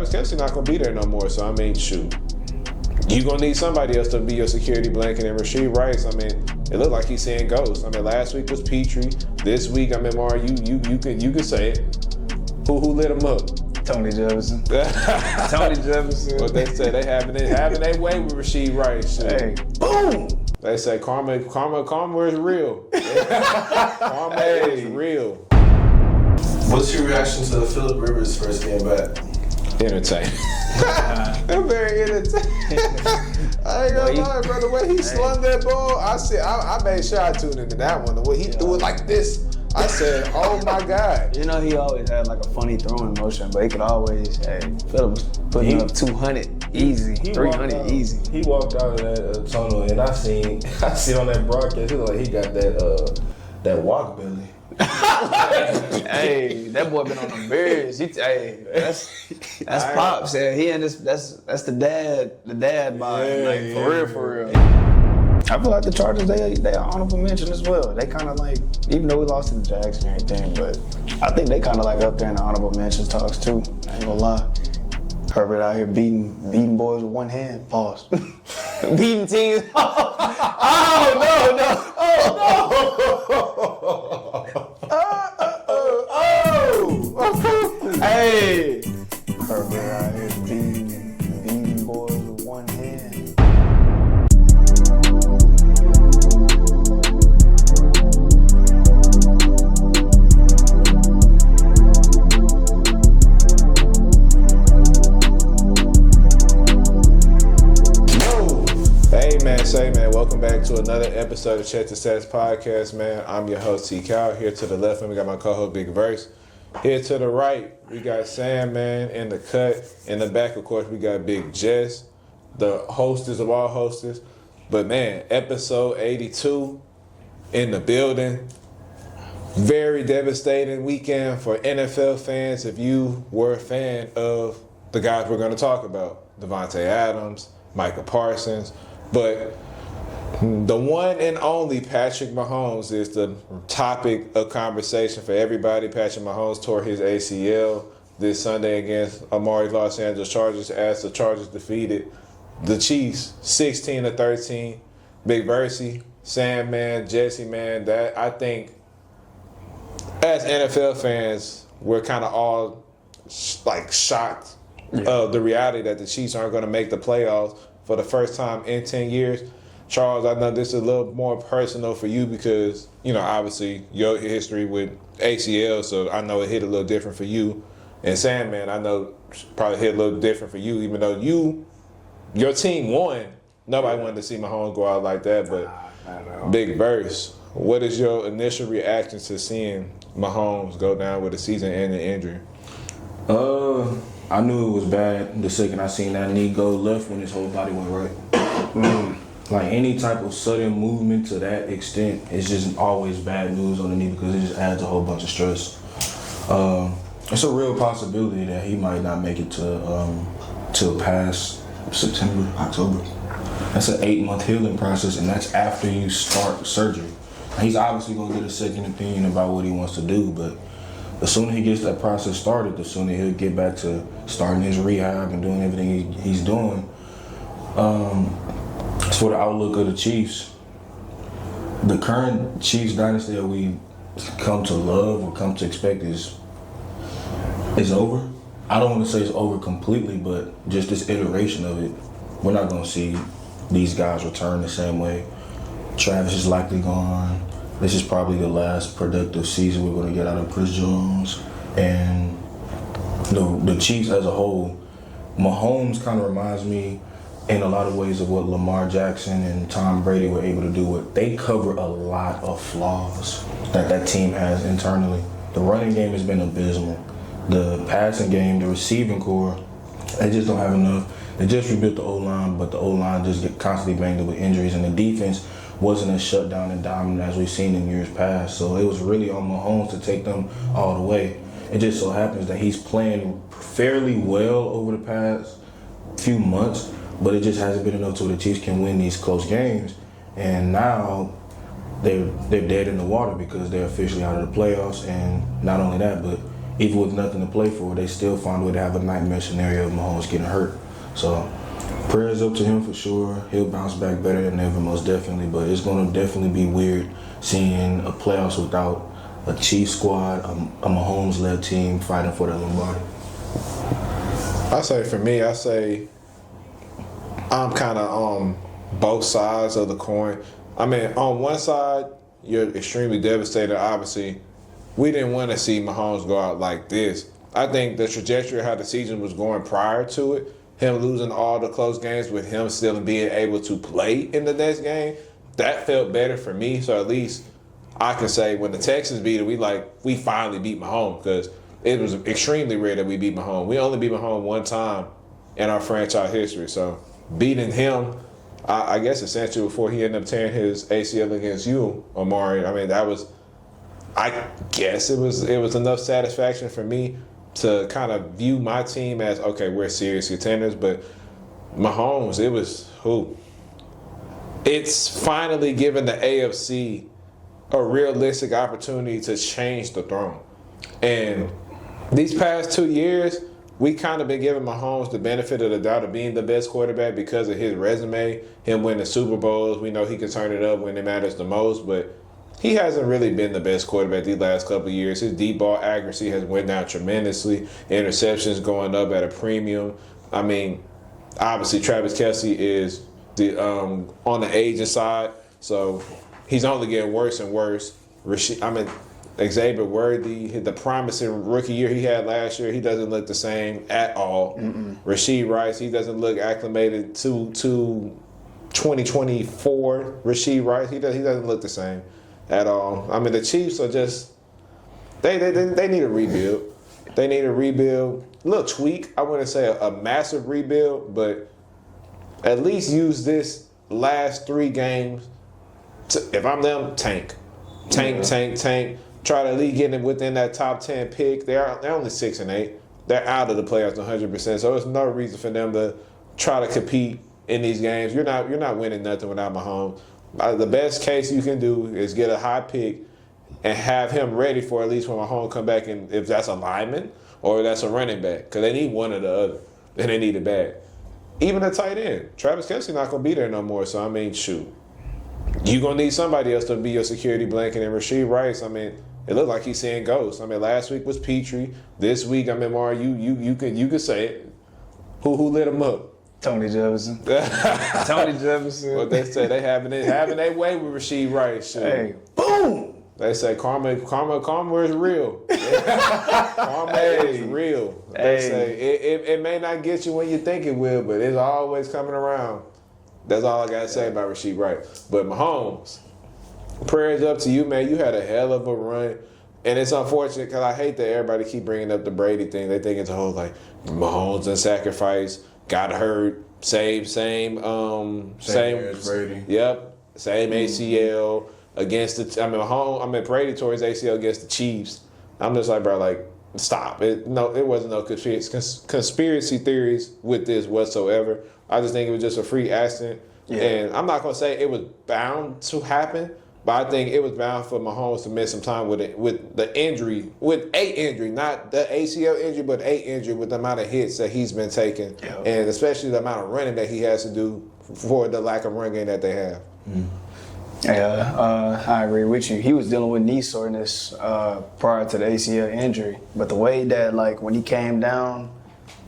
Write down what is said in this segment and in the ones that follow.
Travis Kelce not going to be there no more. So, I mean, shoot. You going to need somebody else to be your security blanket. And Rasheed Rice, I mean, it looked like he's seeing ghosts. I mean, last week was Petrie. This week, I mean, Mario, you can say it. Who lit him up? Tony Jefferson. Tony Jefferson. What they say, they having their way with Rasheed Rice. Hey, boom! They say karma is real. Karma is real. What's your reaction to Phillip Rivers' first game back? Entertaining. I'm very entertaining. I ain't gonna lie, bro. The way he slung that ball, I made sure I tuned into that one. The way he threw it like this, I said, oh my God. You know, he always had like a funny throwing motion, but he could always, Phillip was putting up 200 easy, 300 easy. He walked out of that tunnel, and I seen on that broadcast, he looked like he got that walk belly. Hey, that boy been on the Bears. That's Pops. Yeah, he and that's the dad vibe, for real. I feel like the Chargers, they are honorable mention as well. They kind of like, even though we lost to the Jags and everything, but I think they kind of like up there in the honorable mentions talks too. I ain't gonna lie. Herbert out here beating boys with one hand. Pause. Beating teams. Oh no. Hey. Herbert out here beating boys with one hand. Say, man, welcome back to another episode of Check the Stats Podcast, man. I'm your host, T. Cal. Here to the left, and we got my co-host, Big Verse. Here to the right, we got Sam, man, in the cut. In the back, of course, we got Big Jess, the hostess of all hostess. But, man, episode 82 in the building. Very devastating weekend for NFL fans. If you were a fan of the guys we're going to talk about, Devontae Adams, Micah Parsons. But the one and only Patrick Mahomes is the topic of conversation for everybody. Patrick Mahomes tore his ACL this Sunday against Amari's Los Angeles Chargers as the Chargers defeated the Chiefs 16-13. Big Versey, Sam, man, Jesse, man, that I think as NFL fans, we're kind of all like shocked of the reality that the Chiefs aren't going to make the playoffs for the first time in 10 years. Charles, I know this is a little more personal for you because, you know, obviously your history with ACL, so I know it hit a little different for you. And Sam, man, I know probably hit a little different for you, even though your team won. Nobody wanted to see Mahomes go out like that, but Big Verse, what is your initial reaction to seeing Mahomes go down with a season-ending injury? I knew it was bad the second I seen that knee go left when his whole body went right. Like any type of sudden movement to that extent, it's just always bad news on the knee because it just adds a whole bunch of stress. It's a real possibility that he might not make it to past September, October. That's an 8-month healing process, and that's after you start surgery. He's obviously gonna get a second opinion about what he wants to do, but the sooner he gets that process started, the sooner he'll get back to starting his rehab and doing everything he's doing. As for the outlook of the Chiefs, the current Chiefs dynasty that we come to love or come to expect is over. I don't want to say it's over completely, but just this iteration of it, we're not going to see these guys return the same way. Travis is likely gone. This is probably the last productive season we're going to get out of Chris Jones. And the Chiefs as a whole, Mahomes kind of reminds me in a lot of ways of what Lamar Jackson and Tom Brady were able to do. They cover a lot of flaws that team has internally. The running game has been abysmal. The passing game, the receiving core, they just don't have enough. They just rebuilt the O-line, but the O-line just get constantly banged up with injuries, and the defense wasn't as shut down and dominant as we've seen in years past. So it was really on Mahomes to take them all the way. It just so happens that he's playing fairly well over the past few months, but it just hasn't been enough to where the Chiefs can win these close games. And now they're dead in the water because they're officially out of the playoffs. And not only that, but even with nothing to play for, they still find a way to have a nightmare scenario of Mahomes getting hurt. So prayers up to him for sure. He'll bounce back better than ever, most definitely. But it's going to definitely be weird seeing a playoffs without a Chiefs squad, a Mahomes-led team fighting for that Lombardi. I say for me, I'm kind of on both sides of the coin. I mean, on one side, you're extremely devastated. Obviously, we didn't want to see Mahomes go out like this. I think the trajectory of how the season was going prior to it, him losing all the close games with him still being able to play in the next game, that felt better for me. So at least I can say when the Texans beat it, we finally beat Mahomes, because it was extremely rare that we beat Mahomes. We only beat Mahomes one time in our franchise history. So beating him, I guess essentially before he ended up tearing his ACL against you, Omari, I mean, I guess it was enough satisfaction for me to kind of view my team as, okay, we're serious contenders. But Mahomes, it's finally given the AFC a realistic opportunity to change the throne. And these past 2 years, we kind of been giving Mahomes the benefit of the doubt of being the best quarterback because of his resume, him winning Super Bowls. We know he can turn it up when it matters the most, but he hasn't really been the best quarterback these last couple of years. His deep ball accuracy has went down tremendously. Interceptions going up at a premium. I mean, obviously Travis Kelce is on the aging side, so he's only getting worse and worse. Xavier Worthy, the promising rookie year he had last year, he doesn't look the same at all. Rashee Rice, he doesn't look acclimated to 2024 Rashee Rice. He doesn't look the same at all. I mean, the Chiefs are just they need a rebuild. They need a rebuild. A little tweak. I wouldn't say a massive rebuild, but at least use this last 3 games to, if I'm them, tank. Try to at least get them within that top 10 pick. They're only 6-8. They're out of the playoffs 100%. So there's no reason for them to try to compete in these games. You're not winning nothing without Mahomes. The best case you can do is get a high pick and have him ready for at least when Mahomes come back, and if that's a lineman or that's a running back, because they need one or the other, and they need it bad. Even a tight end. Travis Kelce not going to be there no more. So, I mean, shoot. You're going to need somebody else to be your security blanket. And Rashee Rice, I mean, it looked like he's seeing ghosts. I mean, last week was Petrie. This week, I mean, Mario, you could say it. Who lit him up? Tony Jefferson. Tony Jefferson. What they say, they having their way with Rashee Rice. Shoot. Hey, boom! They say karma is real. Karma is real. They say it may not get you when you think it will, but it's always coming around. That's all I got to say about Rashee Rice. But Mahomes, prayers up to you, man. You had a hell of a run. And it's unfortunate because I hate that everybody keep bringing up the Brady thing. They think it's a whole, Mahomes and sacrifice, got hurt, same as Brady. Yep, same ACL. Against Brady tore his ACL against the Chiefs. I'm just like, bro, stop. It wasn't no conspiracy theories with this whatsoever. I just think it was just a freak accident. Yeah. And I'm not going to say it was bound to happen, but I think it was bound for Mahomes to miss some time with a injury, not the ACL injury, but a injury with the amount of hits that he's been taking, and especially the amount of running that he has to do for the lack of run game that they have. Yeah, I agree with you. He was dealing with knee soreness prior to the ACL injury. But the way that, when he came down,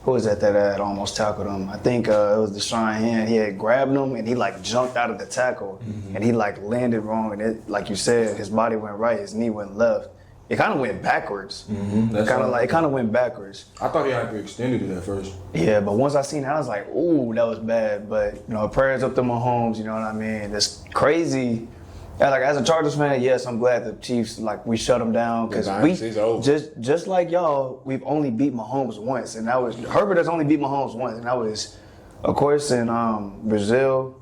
who was that had almost tackled him? I think it was Deshaun Hand. He had grabbed him, and he, jumped out of the tackle. And he, landed wrong. And it, like you said, his body went right, his knee went left. It kind of went backwards. It kind of went backwards. I thought he had to be extended it at first. Yeah, but once I seen it, I was like, ooh, that was bad. But, prayers up to Mahomes, you know what I mean? It's crazy. As a Chargers fan, yes, I'm glad the Chiefs, we shut them down. Because just like y'all, we've only beat Mahomes once. And that was, Herbert has only beat Mahomes once. And that was, of course, in Brazil.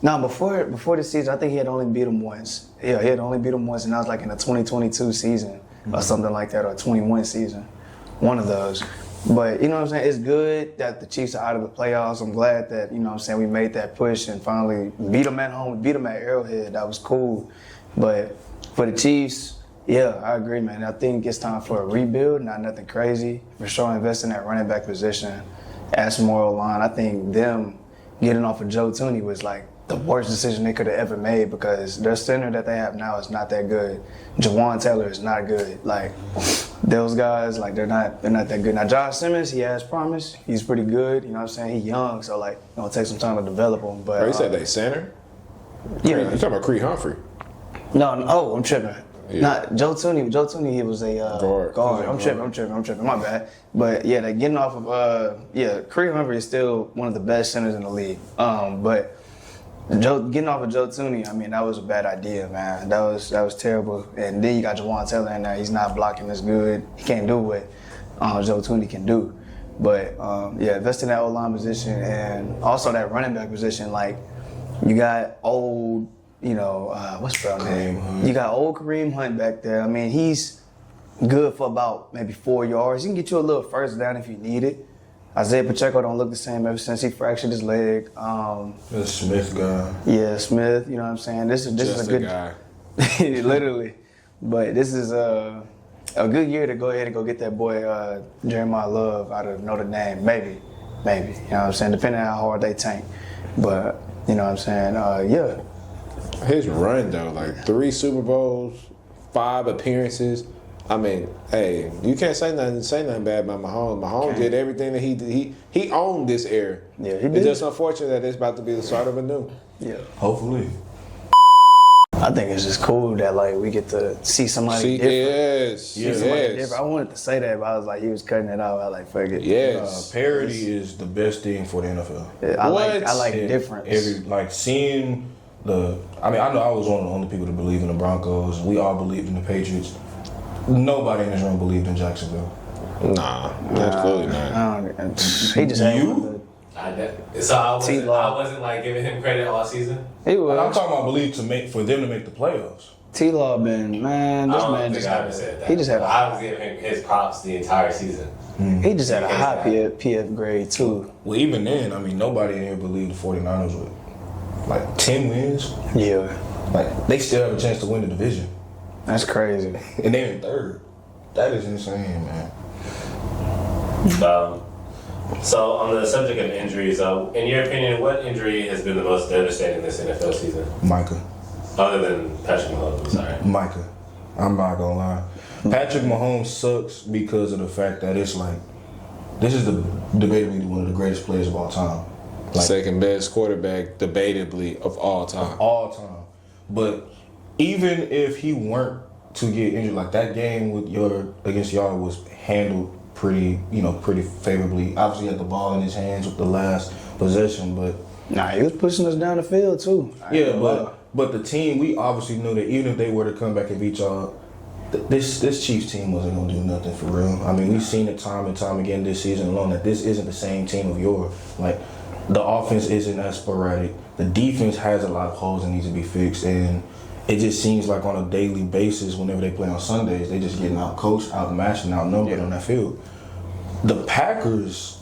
No, before the season, I think he had only beat him once. Yeah, he had only beat him once, and that was in the 2022 season or something like that, or 21 season. One of those. But, you know what I'm saying? It's good that the Chiefs are out of the playoffs. I'm glad that, we made that push and finally beat them at home, beat them at Arrowhead. That was cool. But for the Chiefs, Yeah, I agree, man. I think it's time for a rebuild, not nothing crazy. For sure, invest in that running back position, add some more line. I think them getting off of Joe Tooney was like the worst decision they could have ever made because their center that they have now is not that good. Jawan Taylor is not good. Like those guys, like they're not that good. Now Josh Simmons, he has promise. He's pretty good. You know what I'm saying? He's young, so like it'll take some time to develop him. But You said they center? yeah, You talking about Creed Humphrey? no, I'm tripping. Yeah. Not Joe Tooney. Joe Tooney, he was a Guard. I'm tripping. My bad. But yeah, they're getting off of Creed Humphrey is still one of the best centers in the league. But getting off of Joe Tooney, I mean, that was a bad idea, man. That was terrible. And then you got Jawan Taylor in there. He's not blocking as good. He can't do what Joe Tooney can do. But invest in that O-line position and also that running back position. Like you got old. What's the name? You got old Kareem Hunt back there. I mean, he's good for about maybe 4 yards. He can get you a little first down if you need it. Isaiah Pacheco don't look the same ever since he fractured his leg. The Smith guy. Yeah, Smith. You know what I'm saying? This is a good guy. literally. But this is a good year to go ahead and go get that boy Jeremiah Love out of Notre Dame. Maybe. You know what I'm saying? Depending on how hard they tank. But you know what I'm saying? Yeah. His run though, like 3 Super Bowls, 5 appearances. I mean, hey, you can't say nothing bad about Mahomes. Mahomes did everything that he did. He owned this era. Yeah, he did. It's just unfortunate that it's about to be the start of a new. Yeah. Hopefully. I think it's just cool that like we get to see somebody different. Yes. See somebody different. I wanted to say that, but I was like, he was cutting it out. I was like, fuck it. Yes. Parity is the best thing for the NFL. Yeah, I like difference. Seeing I know I was one of the only people to believe in the Broncos. We all believed in the Patriots. Nobody in this room believed in Jacksonville. Nah, absolutely not. He just had I wasn't like giving him credit all season. He was. I'm talking about belief for them to make the playoffs. T-Law been, man, this I don't man think just I ever said that. He just had I was giving him his props the entire season. He just had a high PF grade too. Well, even then, I mean, nobody in here believed the 49ers would. Like 10 wins. Yeah. Like they still have a chance to win the division. That's crazy. And they're in 3rd. That is insane, man. So on the subject of injuries, in your opinion, what injury has been the most devastating this NFL season? Micah. Other than Patrick Mahomes, sorry. Micah. I'm not gonna lie. Patrick Mahomes sucks because of the fact that it's like, this is debatably one of the greatest players of all time. Like, second best quarterback, debatably, of all time. All time. But even if he weren't to get injured, like that game against y'all was handled pretty favorably. Obviously, he had the ball in his hands with the last possession, but nah, he was pushing us down the field too. But the team, we obviously knew that even if they were to come back and beat y'all, this Chiefs team wasn't gonna do nothing for real. I mean, we've seen it time and time again this season alone that this isn't the same team of yore. Like, the offense isn't as sporadic. The defense has a lot of holes that need to be fixed, and it just seems like on a daily basis, whenever they play on Sundays, they just getting out-coached, outmatched, and outnumbered on that field. The Packers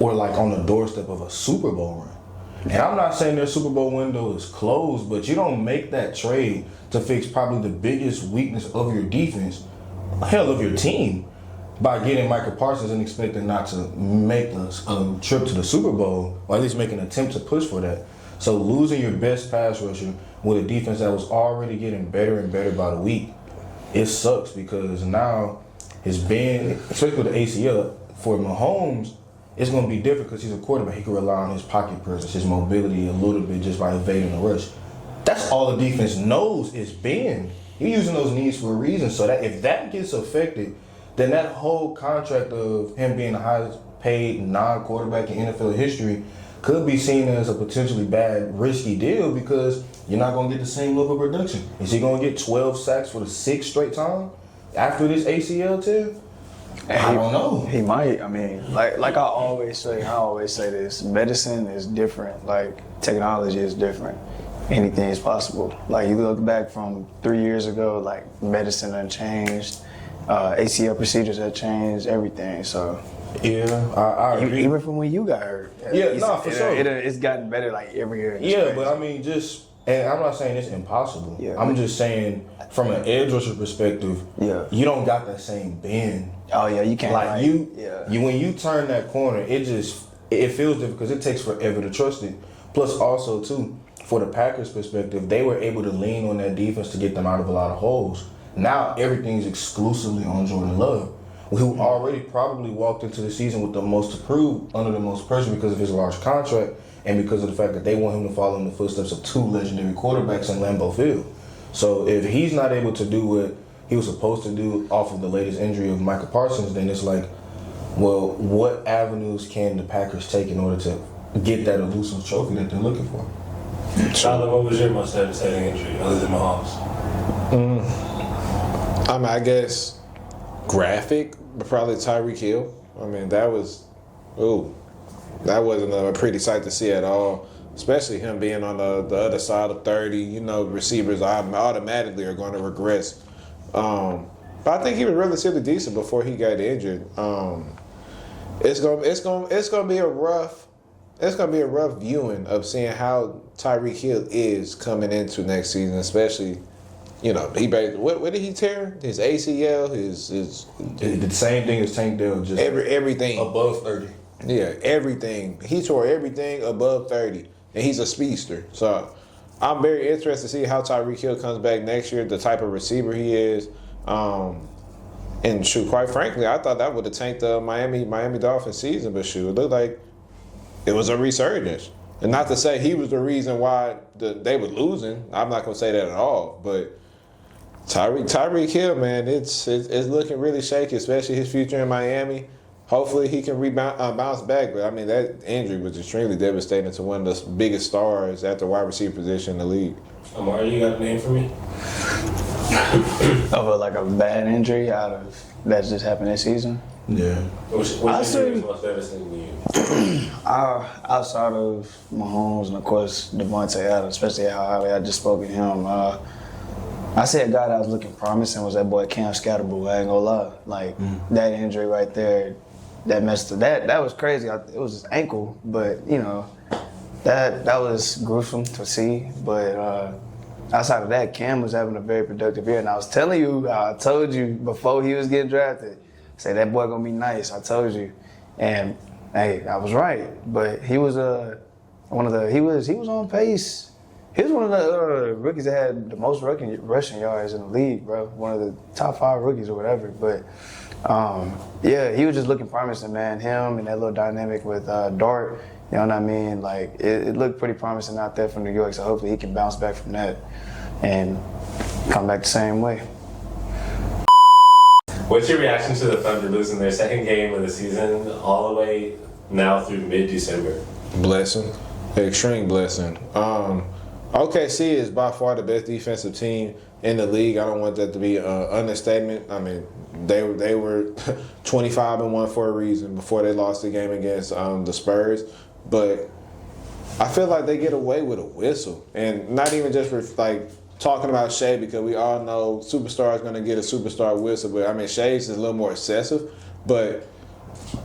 were like on the doorstep of a Super Bowl run. And I'm not saying their Super Bowl window is closed, but you don't make that trade to fix probably the biggest weakness of your defense, hell, of your team, by getting Micah Parsons and expecting not to make a trip to the Super Bowl, or at least make an attempt to push for that. So losing your best pass rusher with a defense that was already getting better and better by the week, it sucks because now his bend, especially with the ACL, for Mahomes, it's going to be different because he's a quarterback. He can rely on his pocket presence, his mobility a little bit just by evading the rush. That's all the defense knows is bend. You're using those knees for a reason, so that if that gets affected, then that whole contract of him being the highest paid non-quarterback in NFL history could be seen as a potentially bad, risky deal because you're not going to get the same level of production. Is he going to get 12 sacks for the 6th straight time after this ACL tear? I don't know. He might. I mean, like I always say this, medicine is different. Like, technology is different. Anything is possible. Like, you look back from 3 years ago, like, medicine done changed. ACL procedures have changed, everything. So yeah, I agree. Even from when you got hurt. Yeah, for sure. It's gotten better like every year. Yeah, but I mean, just And I'm not saying it's impossible. Yeah. I'm just saying from an edge rusher perspective, you don't got that same bend. Oh yeah, you can't. Like you when you turn that corner, it feels different because it takes forever to trust it. Plus also too, for the Packers perspective, they were able to lean on that defense to get them out of a lot of holes. Now everything's exclusively on Jordan Love, who already probably walked into the season with the most to prove under the most pressure because of his large contract and because of the fact that they want him to follow in the footsteps of two legendary quarterbacks in Lambeau Field. So if he's not able to do what he was supposed to do off of the latest injury of Micah Parsons, then it's like, well, what avenues can the Packers take in order to get that elusive trophy that they're looking for? Tyler, what was your most devastating injury other than Mahomes? I mean, I guess graphic, but probably Tyreek Hill. I mean, that wasn't a pretty sight to see at all, especially him being on the other side of 30. You know, receivers automatically are going to regress. But I think he was relatively decent before he got injured. It's gonna be a rough viewing of seeing how Tyreek Hill is coming into next season, especially. You know, what did he tear? His ACL, his the same thing as Tank Dell, just everything above 30. Yeah, everything. He tore everything above 30, and he's a speedster. So I'm very interested to see how Tyreek Hill comes back next year, the type of receiver he is. And shoot, quite frankly, I thought that would have tanked the Miami Dolphins season, but shoot, it looked like it was a resurgence. And not to say he was the reason why they were losing. I'm not going to say that at all, but Tyreek Hill, man, it's looking really shaky, especially his future in Miami. Hopefully he can bounce back, but I mean that injury was extremely devastating to one of the biggest stars at the wide receiver position in the league. Amari, you got a name for me? Of a bad injury that just happened this season. Yeah. Which injury was most devastating to you? Outside of Mahomes and of course Devontae Adams, especially how highly I just spoke of him. I said a guy that was looking promising was that boy Cam Scatterboo. I ain't gonna lie, that injury right there, that messed up. That was crazy. It was his ankle, but you know, that was gruesome to see. But outside of that, Cam was having a very productive year, and I was telling you, I told you before he was getting drafted, say that boy gonna be nice. I told you, and hey, I was right. But he was he was on pace. He was one of the rookies that had the most rushing yards in the league, bro. One of the top 5 rookies or whatever. But yeah, he was just looking promising, man. Him and that little dynamic with Dart, you know what I mean? Like it looked pretty promising out there from New York. So hopefully he can bounce back from that and come back the same way. What's your reaction to the Thunder losing their second game of the season all the way now through mid-December? Blessing, extreme blessing. OKC is by far the best defensive team in the league. I don't want that to be an understatement. I mean, they were 25-1 for a reason before they lost the game against the Spurs. But I feel like they get away with a whistle, and not even just for talking about Shea, because we all know superstar is going to get a superstar whistle. But I mean, Shea's is a little more excessive. But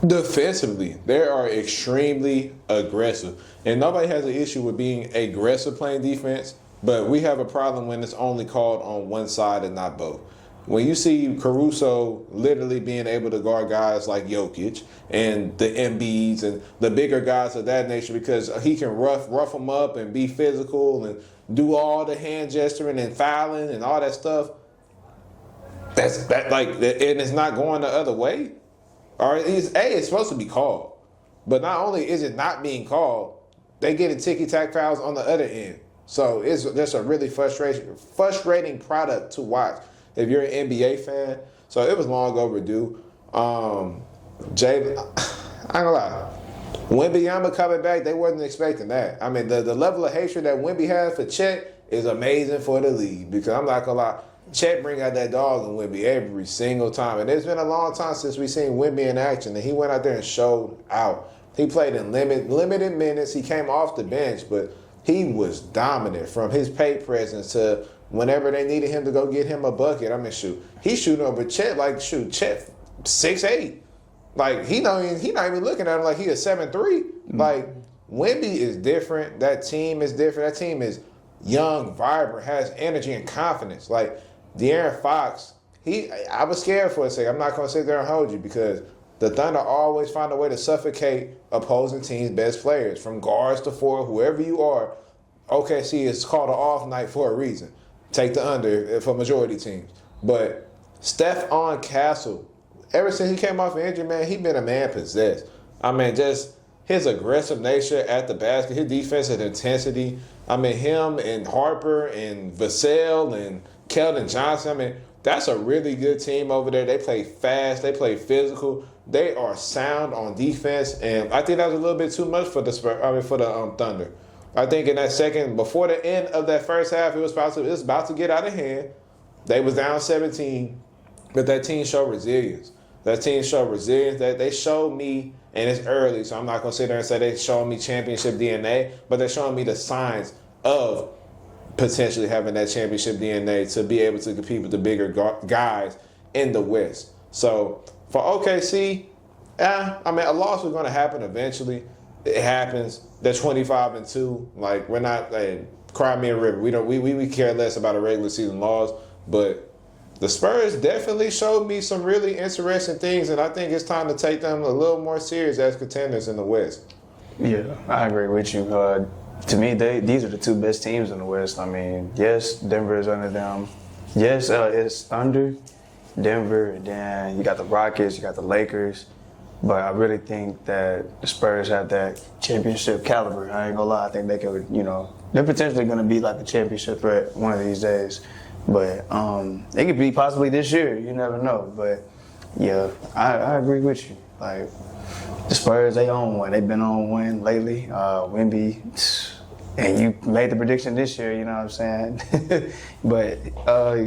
defensively, they are extremely aggressive. And nobody has an issue with being aggressive playing defense, but we have a problem when it's only called on one side and not both. When you see Caruso literally being able to guard guys like Jokic and the Embiids and the bigger guys of that nature, because he can rough them up and be physical and do all the hand gesturing and fouling and all that stuff, and it's not going the other way. Or it's supposed to be called. But not only is it not being called, they get ticky-tack fouls on the other end. So it's just a really frustrating product to watch if you're an NBA fan. So it was long overdue. Jay, I ain't gonna lie. Wembanyama coming back, they wasn't expecting that. I mean, the level of hatred that Wemby has for Chet is amazing for the league, because I'm not gonna lie. Chet bring out that dog in Wemby every single time. And it's been a long time since we've seen Wemby in action, and he went out there and showed out. He played in limited minutes. He came off the bench, but he was dominant from his paint presence to whenever they needed him to go get him a bucket. I mean, shoot, he's shooting over Chet Chet 6'8". Like, he not even looking at him like he a 7'3". Like, Wemby is different. That team is different. That team is young, vibrant, has energy and confidence. Like De'Aaron Fox, I was scared for a second. I'm not gonna sit there and hold you because the Thunder always find a way to suffocate opposing teams' best players, from guards to forward, whoever you are. OKC is called an off night for a reason. Take the under for majority teams. But Stephon Castle, ever since he came off an injury, man, he been a man possessed. I mean, just his aggressive nature at the basket, his defensive intensity. I mean, him and Harper and Vassell and Keldon Johnson, I mean, that's a really good team over there. They play fast. They play physical. They are sound on defense. And I think that was a little bit too much for the Thunder. I think in that second, before the end of that first half, it was about to get out of hand. They was down 17, but that team showed resilience. That team showed resilience. That they showed me, and it's early, so I'm not going to sit there and say they showed me championship DNA, but they're showing me the signs of potentially having that championship DNA to be able to compete with the bigger guys in the West. So for OKC, I mean, a loss was going to happen eventually. It happens. They're 25-2. Like, we're not cry me a river. We care less about a regular season loss, but the Spurs definitely showed me some really interesting things, and I think it's time to take them a little more serious as contenders in the West. Yeah, I agree with you. To me, these are the two best teams in the West. I mean, yes, Denver is under them. Yes, it's Thunder, Denver, and then you got the Rockets, you got the Lakers. But I really think that the Spurs have that championship caliber. I ain't gonna lie. I think they could, they're potentially gonna be like a championship threat one of these days. But it could be possibly this year. You never know. But yeah, I agree with you. Like the Spurs, they own one. They've been on one lately. Wemby, and you made the prediction this year. You know what I'm saying? But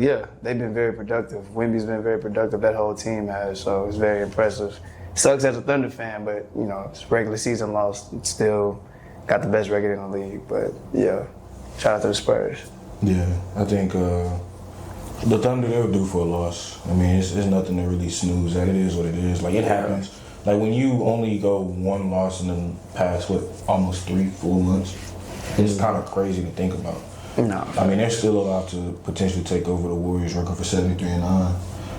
yeah, they've been very productive. Wemby's been very productive. That whole team has. So it's very impressive. Sucks as a Thunder fan, but it's regular season loss. It's still got the best record in the league. But yeah, shout out to the Spurs. Yeah, I think the Thunder, they're due for a loss. I mean, it's nothing to really snooze at. It is what it is. Like, it happens. Like, when you only go one loss in the past, almost 3 full months, it's kind of crazy to think about. No. I mean, they're still allowed to potentially take over the Warriors record for 73-9.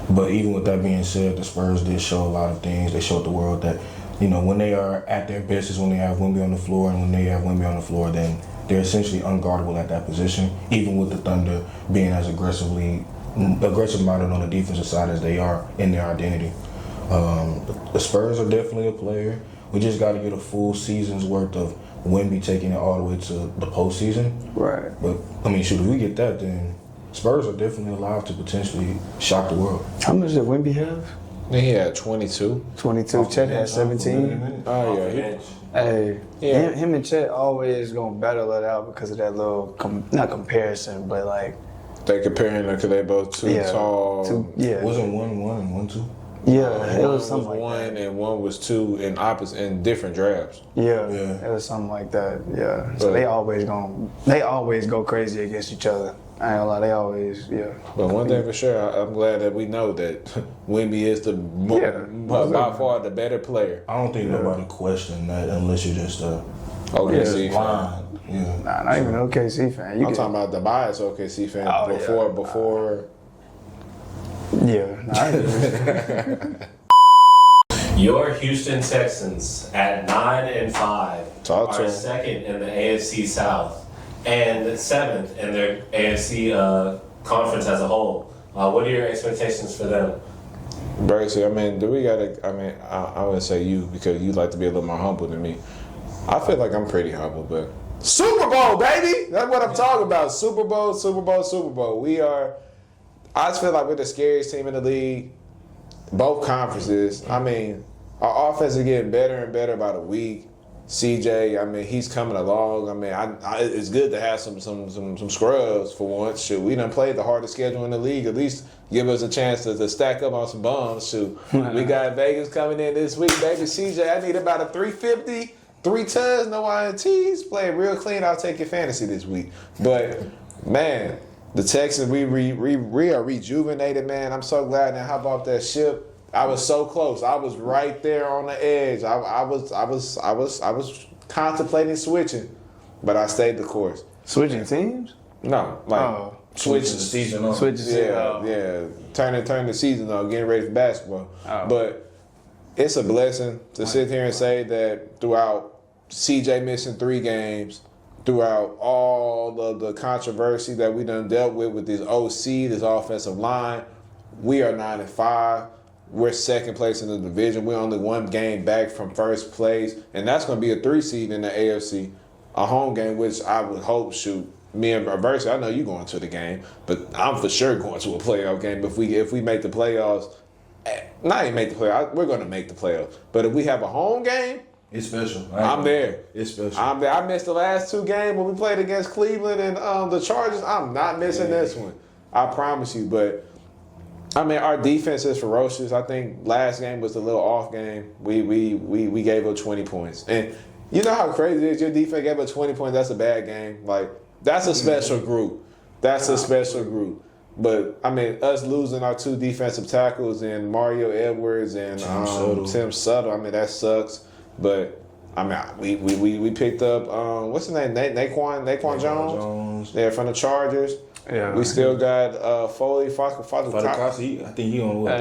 But even with that being said, the Spurs did show a lot of things. They showed the world that, when they are at their best is when they have Wemby on the floor, and when they have Wemby on the floor, then they're essentially unguardable at that position, even with the Thunder being as aggressive-minded on the defensive side as they are in their identity. The Spurs are definitely a player. We just got to get a full season's worth of Wemby taking it all the way to the postseason. Right. But, I mean, if we get that, then Spurs are definitely alive to potentially shock the world. How much did Wemby have? He had 22. 22. Chet had 17. Oh, yeah. Hey, Yeah. him and Chet always gonna battle it out because of that little, not comparison, but like. They comparing them because they both too tall. Wasn't 1-1 and 1-2? Yeah, it One was something like one that. and one was 2 in different drafts. Yeah, Yeah. it was something like that. Yeah, so they always go crazy against each other. I ain't gonna lie, they always, But one thing for sure, I'm glad that we know that Wemby is by far the better player. I don't think nobody questioned that unless you're just OKC fan. blind. Yeah. Nah, not even an OKC fan. I'm talking about the biased OKC fan before. Yeah, nah, I agree. Your Houston Texans at 9-5 Talk to are 'em. second in the AFC South and 7th in their AFC conference as a whole. What are your expectations for them? Berkeley, I mean, I wouldn't say you because you like to be a little more humble than me. I feel like I'm pretty humble, but Super Bowl, baby! That's what I'm talking about. Super Bowl, Super Bowl, Super Bowl. I just feel like we're the scariest team in the league, both conferences. I mean, our offense is getting better and better by the week. CJ, I mean, he's coming along. I mean, it's good to have some scrubs for once. Shoot, we done played the hardest schedule in the league. At least give us a chance to stack up on some bums. Shoot, we got Vegas coming in this week, baby. CJ, I need about a 350, 3 tugs, no INTs. Play it real clean. I'll take your fantasy this week. But man, the Texans, we are rejuvenated, man. I'm so glad to hop off that ship. I was so close. I was right there on the edge. I was contemplating switching, but I stayed the course. Switching teams? No, like Switching the season on. Switches. yeah. Turn the season on, getting ready for basketball. Oh. But it's a blessing to sit here and say that throughout CJ missing 3 games, throughout all of the controversy that we done dealt with this OC, this offensive line, we are 9-5. We're second place in the division. We're only 1 game back from first place, and that's going to be a 3 seed in the AFC. A home game, which I would hope, me and Versa, I know you going to the game, but I'm for sure going to a playoff game if we make the playoffs. Not even make the playoffs. We're going to make the playoffs. But if we have a home game, It's special. I'm there. It's special. I'm there. I missed the last 2 games when we played against Cleveland and the Chargers. I'm not missing this one. I promise you. But I mean, our defense is ferocious. I think last game was a little off game. We gave up 20 points, and you know how crazy it is. Your defense gave up 20 points. That's a bad game. Like that's a special group. That's a special group. But I mean, us losing our 2 defensive tackles and Mario Edwards and Tim Suttle. I mean, that sucks. But I mean, we picked up what's his name? Naquan Jones. Yeah, from the Chargers. Yeah. We still got Foley, Fatukasi, I think he on what?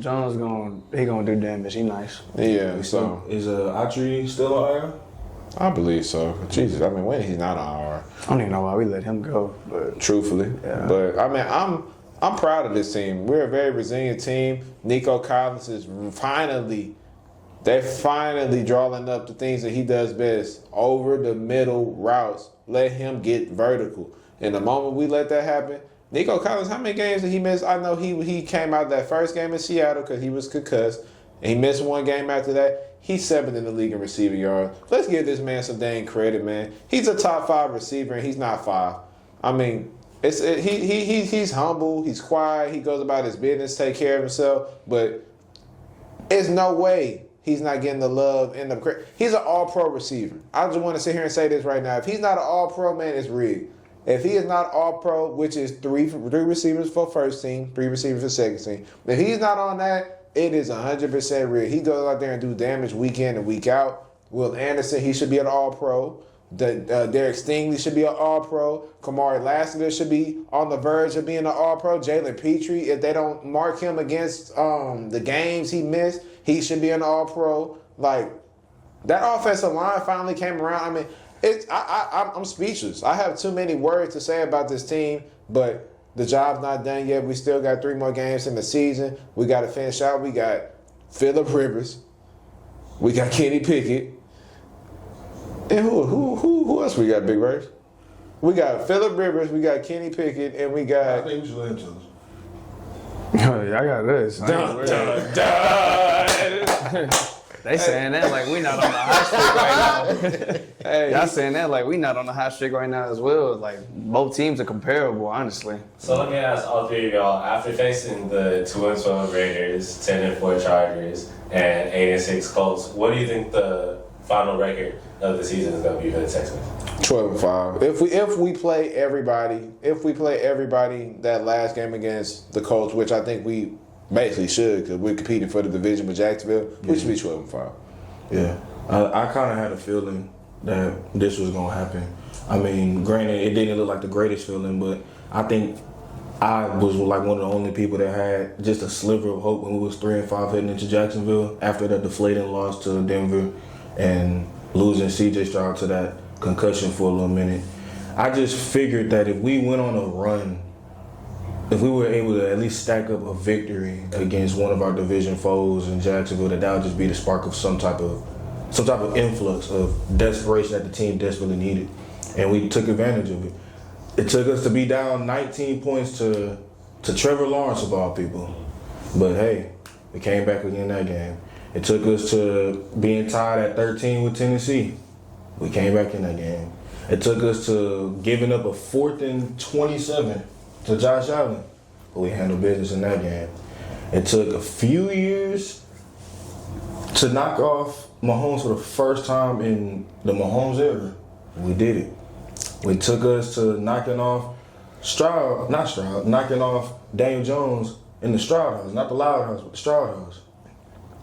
Jones gonna do damage. He nice. Yeah, so is Autry still on IR? I believe so. Jesus, I mean, when he's not on IR. I don't even know why we let him go, but Truthfully, yeah. But I mean, I'm proud of this team. We're a very resilient team. Nico Collins is they're finally drawing up the things that he does best. Over the middle routes. Let him get vertical. And the moment we let that happen, Nico Collins, how many games did he miss? I know he came out that first game in Seattle because he was concussed. And he missed 1 game after that. He's 7th in the league in receiving yards. Let's give this man some dang credit, man. He's a top 5 receiver, and he's not 5. I mean, he's humble. He's quiet. He goes about his business, take care of himself. But there's no way he's not getting the love and the credit. He's an all-pro receiver. I just want to sit here and say this right now. If he's not an all-pro, man, it's rigged. If he is not all-pro, which is 3 receivers for first team, 3 receivers for second team. If he's not on that, it is 100% rigged. He goes out there and do damage week in and week out. Will Anderson, he should be an all-pro. Derek Stingley should be an all-pro. Kamari Lassiter should be on the verge of being an all-pro. Jalen Petrie, if they don't mark him against the games he missed, he should be an all-pro. Like, that offensive line finally came around. I mean, I'm speechless. I have too many words to say about this team, but the job's not done yet. We still got 3 more games in the season. We got to finish out. We got Phillip Rivers. We got Kenny Pickett. And who else we got, Big Verse? We got Phillip Rivers, we got Kenny Pickett, and we got... I think we should let him tell us. Oh, yeah, I got this. Dun, dun, dun. They saying that like we not on the hot streak right now. Hey, y'all saying that like we not on the hot streak right now as well. Like both teams are comparable, honestly. So let me ask all 3 of y'all, after facing the 2-12 Raiders, 10-4 Chargers, and 8-6 Colts, what do you think the final record of the season is going to be for the Texans? 12-5. If we play everybody that last game against the Colts, which I think we basically should, because we're competing for the division with Jacksonville, we should be 12-5. Yeah, I kind of had a feeling that this was gonna happen. I mean, granted, it didn't look like the greatest feeling, but I think I was like one of the only people that had just a sliver of hope when we was 3-5 heading into Jacksonville after that deflating loss to Denver and losing C.J. Stroud to that concussion for a little minute. I just figured that if we went on a run, if we were able to at least stack up a victory against one of our division foes in Jacksonville, that would just be the spark of some type of influx of desperation that the team desperately needed, and we took advantage of it. It took us to be down 19 points to Trevor Lawrence of all people, but hey, we came back again that game. It took us to being tied at 13 with Tennessee. We came back in that game. It took us to giving up a 4th and 27 to Josh Allen, but we handled business in that game. It took a few years to knock off Mahomes for the first time in the Mahomes era. We did it. It took us to knocking off knocking off Daniel Jones in the Stroud house, not the Loud house, but the Stroud house.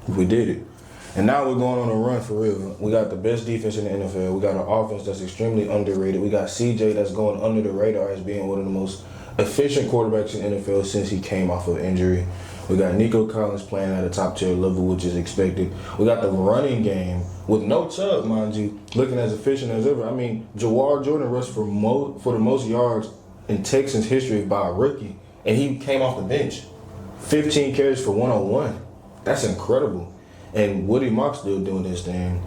We did it. And now we're going on a run for real. We got the best defense in the NFL. We got an offense that's extremely underrated. We got CJ that's going under the radar as being one of the most efficient quarterbacks in the NFL since he came off of injury. We got Nico Collins playing at a top tier level, which is expected. We got the running game with no Chubb, mind you, looking as efficient as ever. I mean, Jawar Jordan rushed for the most yards in Texans history by a rookie, and he came off the bench. 15 carries for 101. That's incredible. And Woody Mock still doing his thing.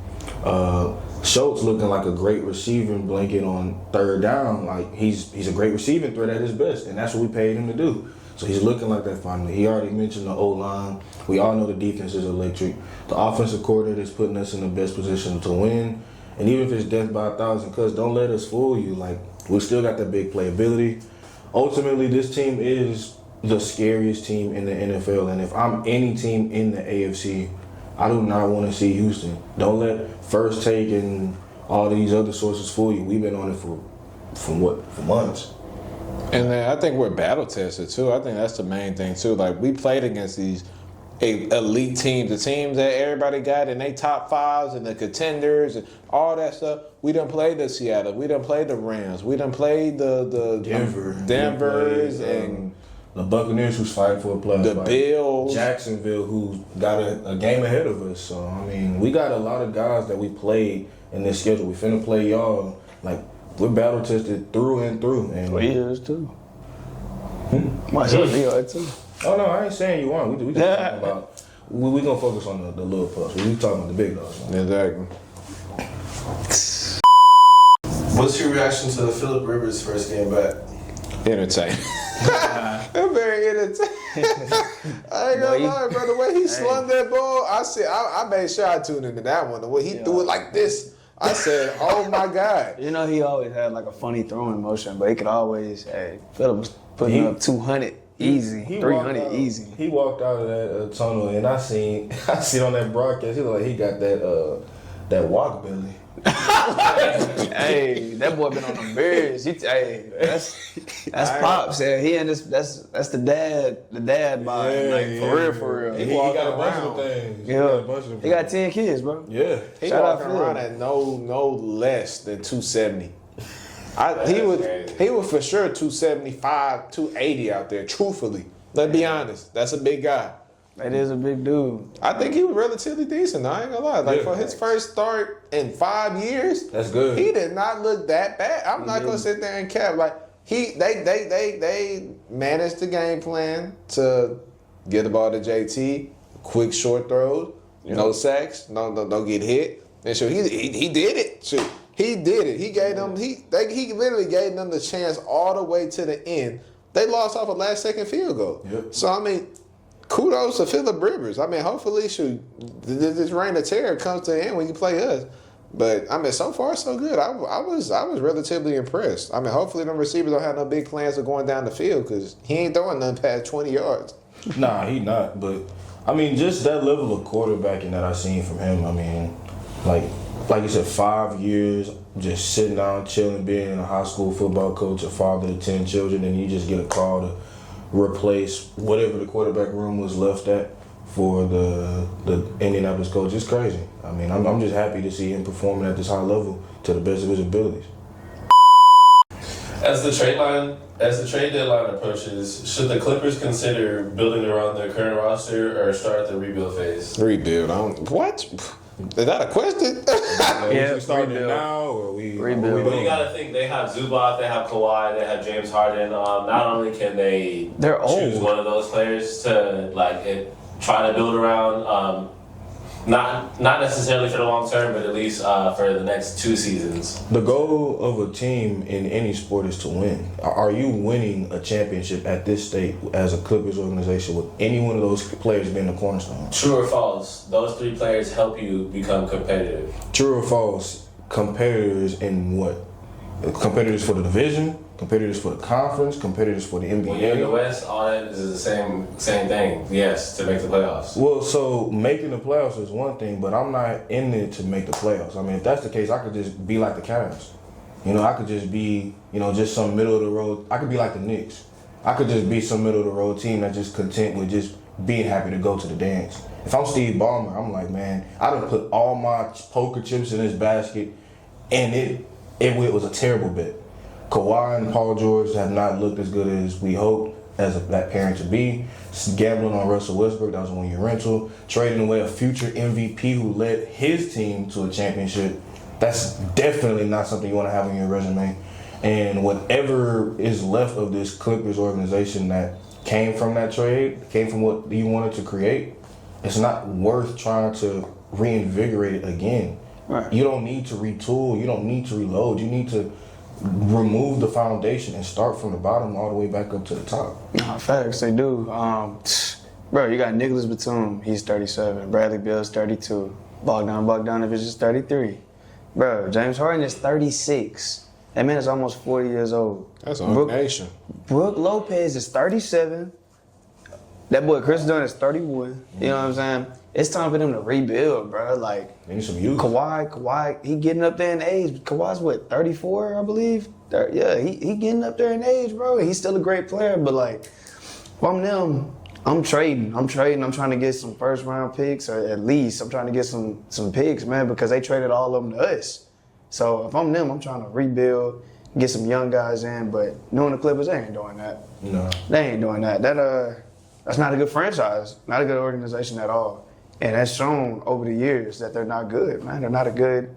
Schultz looking like a great receiving blanket on third down. Like he's a great receiving threat at his best, and that's what we paid him to do. So he's looking like that finally. He already mentioned the O-line. We all know the defense is electric. The offensive coordinator is putting us in the best position to win. And even if it's death by 1,000 cuts, don't let us fool you. Like, we still got that big playability. Ultimately, this team is the scariest team in the NFL. And if I'm any team in the AFC, I do not want to see Houston. Don't let First Take and all these other sources fool you. We've been on it for months. And then I think we're battle tested too. I think that's the main thing too. Like, we played against these elite teams, the teams that everybody got in they top fives and the contenders and all that stuff. We done played the Seattle. We done played the Rams. We done played the Denvers and the Buccaneers, who's fighting for a playoff. The Bills. Jacksonville, who's got a game ahead of us. So, I mean, we got a lot of guys that we played in this schedule. We finna play y'all. Like, we're battle tested through and through. And we is too. Myself, too. Oh, no, I ain't saying you aren't. We just talking about, we gonna focus on the little pups. We talking about the big dogs. Exactly. What's your reaction to Phillip Rivers' first game back? Entertaining. I'm very entertaining. I ain't gonna lie, bro. The way he slung that ball, I made sure I tuned into that one. The way he threw it like this, I said, "Oh my God!" You know, he always had like a funny throwing motion, but he could always. Phillip was putting up 200 easy, 300 easy. He walked out of that tunnel, and I seen on that broadcast. He looked like he got that walk belly. Hey, that boy been on the Bears. That's Pops. He and that's the dad mind, for real. He got a bunch of things. Yeah, he got 10 kids, bro. Yeah, he walking around at no less than 270. He was for sure 275, 280 out there. Truthfully, let's be honest, that's a big guy. That is a big dude. I think he was relatively decent. I ain't gonna lie. Like, for his first start in 5 years, that's good. He did not look that bad. I'm not gonna sit there and cap. Like, they managed the game plan to get the ball to JT, quick short throws, no sacks, don't get hit. And so he did it. Shoot, he did it. He gave them he literally gave them the chance all the way to the end. They lost off a last second field goal. Yep. So I mean, kudos to Phillip Rivers. I mean, hopefully, this reign of terror comes to an end when you play us. But I mean, so far so good. I was relatively impressed. I mean, hopefully, them receivers don't have no big plans of going down the field because he ain't throwing none past 20 yards. Nah, he not. But I mean, just that level of quarterbacking that I seen from him. I mean, like you said, 5 years just sitting down, chilling, being a high school football coach, a father to 10 children, and you just get a call to replace whatever the quarterback room was left at for the Indianapolis coach. It's crazy. I mean, I'm just happy to see him performing at this high level to the best of his abilities. As the trade deadline approaches, should the Clippers consider building around their current roster or start the rebuild phase? Rebuild. What? Is that a question? Yeah, we starting it now, or we rebuild? Well, you got to think they have Zubac, they have Kawhi, they have James Harden. Not only can they're choose one of those players to try to build around. Not necessarily for the long term, but at least for the next 2 seasons. The goal of a team in any sport is to win. Are you winning a championship at this state as a Clippers organization with any one of those players being the cornerstone? True or false? Those 3 players help you become competitive. True or false? Competitors in what? Competitors for the division, competitors for the conference, competitors for the NBA. When you're in the West, all that is the same thing. Yes, to make the playoffs. Well, so making the playoffs is one thing, but I'm not in it to make the playoffs. I mean, if that's the case, I could just be like the Cavs. I could just be, just some middle of the road. I could be like the Knicks. I could just be some middle of the road team that's just content with just being happy to go to the dance. If I'm Steve Ballmer, I'm like, man, I done put all my poker chips in this basket, and it was a terrible bet. Kawhi and Paul George have not looked as good as we hoped as that pairing to be. Gambling on Russell Westbrook, that was a one-year rental. Trading away a future MVP who led his team to a championship. That's definitely not something you want to have on your resume. And whatever is left of this Clippers organization that came from that trade, came from what you wanted to create, it's not worth trying to reinvigorate it again. Right. You don't need to retool. You don't need to reload. You need to remove the foundation and start from the bottom all the way back up to the top. Nah, facts, they do. Bro, you got Nicholas Batum, he's 37. Bradley Beal's 32. Bogdanovich is 33. Bro, James Harden is 36. That man is almost 40 years old. That's a nation. Brook Lopez is 37. That boy Chris Dunn is 31. You know what I'm saying? It's time for them to rebuild, bro. Like, They need some youth. Kawhi, he getting up there in age. Kawhi's what, 34, I believe? Yeah, he getting up there in age, bro. He's still a great player, but like, if I'm them, I'm trading. I'm trying to get some first round picks, or at least I'm trying to get some picks, man, because they traded all of them to us. So if I'm them, I'm trying to rebuild, get some young guys in, but knowing the Clippers, they ain't doing that. No. They ain't doing that. That's not a good franchise, not a good organization at all. And that's shown over the years that they're not good, man. They're not a good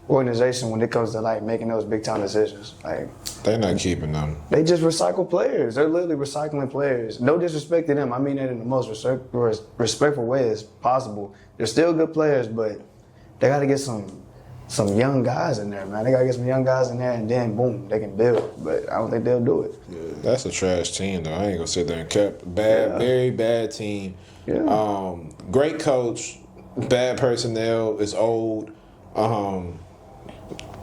organization when it comes to like making those big time decisions. Like, They're not keeping them. they just recycle players. They're literally recycling players. No disrespect to them. I mean that in the most respectful way as possible. They're still good players, but they got to get some young guys in there, man. They got to get some young guys in there, and then boom, they can build. But I don't think they'll do it. Yeah, that's a trash team, though. I ain't gonna sit there and cap. Very bad team. Yeah. Great coach, bad personnel. It's old.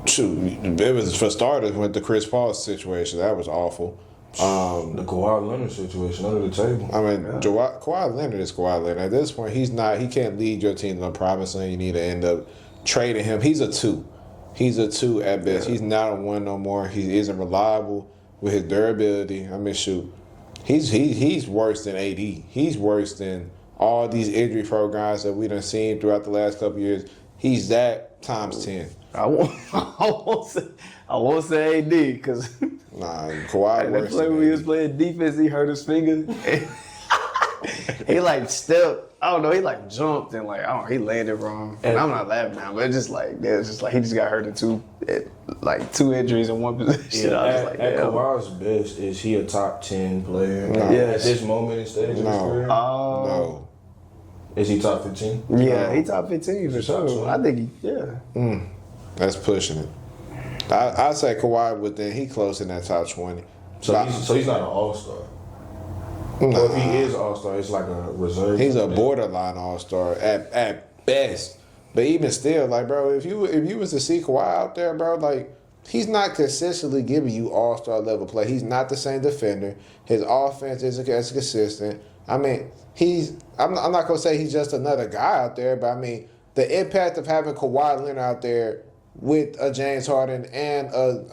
It was for starters with the Chris Paul situation. That was awful. The Kawhi Leonard situation under the table. I mean, Kawhi Leonard is Kawhi Leonard. At this point, he can't lead your team to the promised land. You need to end up trading him. He's a 2. He's a 2 at best. He's not a 1 no more. He isn't reliable with his durability. I mean, shoot. He's worse than AD. He's worse than all these injury programs that we done seen throughout the last couple years. He's that times 10. I won't say AD because Nah, Kawhi worse play than when he was AD. playing defense, he hurt his finger. He like stepped. I don't know. He like jumped and like he landed wrong. And I'm not laughing now, but it's just like he just got hurt in two injuries in one position. Yeah, I was like, at damn. Kawhi's best, is he a top 10 player? No. At this moment in stage of his career? No. Is he top 15? Yeah, he top 15 for top sure. 20? I think he. That's pushing it. I say Kawhi within. He close in that top 20. So he's not an all-star. Or if he is an all-star, it's like a reserve. He's a borderline all-star at best. But even still, like, bro, if you was to see Kawhi out there, bro, like, he's not consistently giving you all-star level play. He's not the same defender. His offense isn't as consistent. I mean, I'm not gonna say he's just another guy out there, but I mean, the impact of having Kawhi Leonard out there with a James Harden and a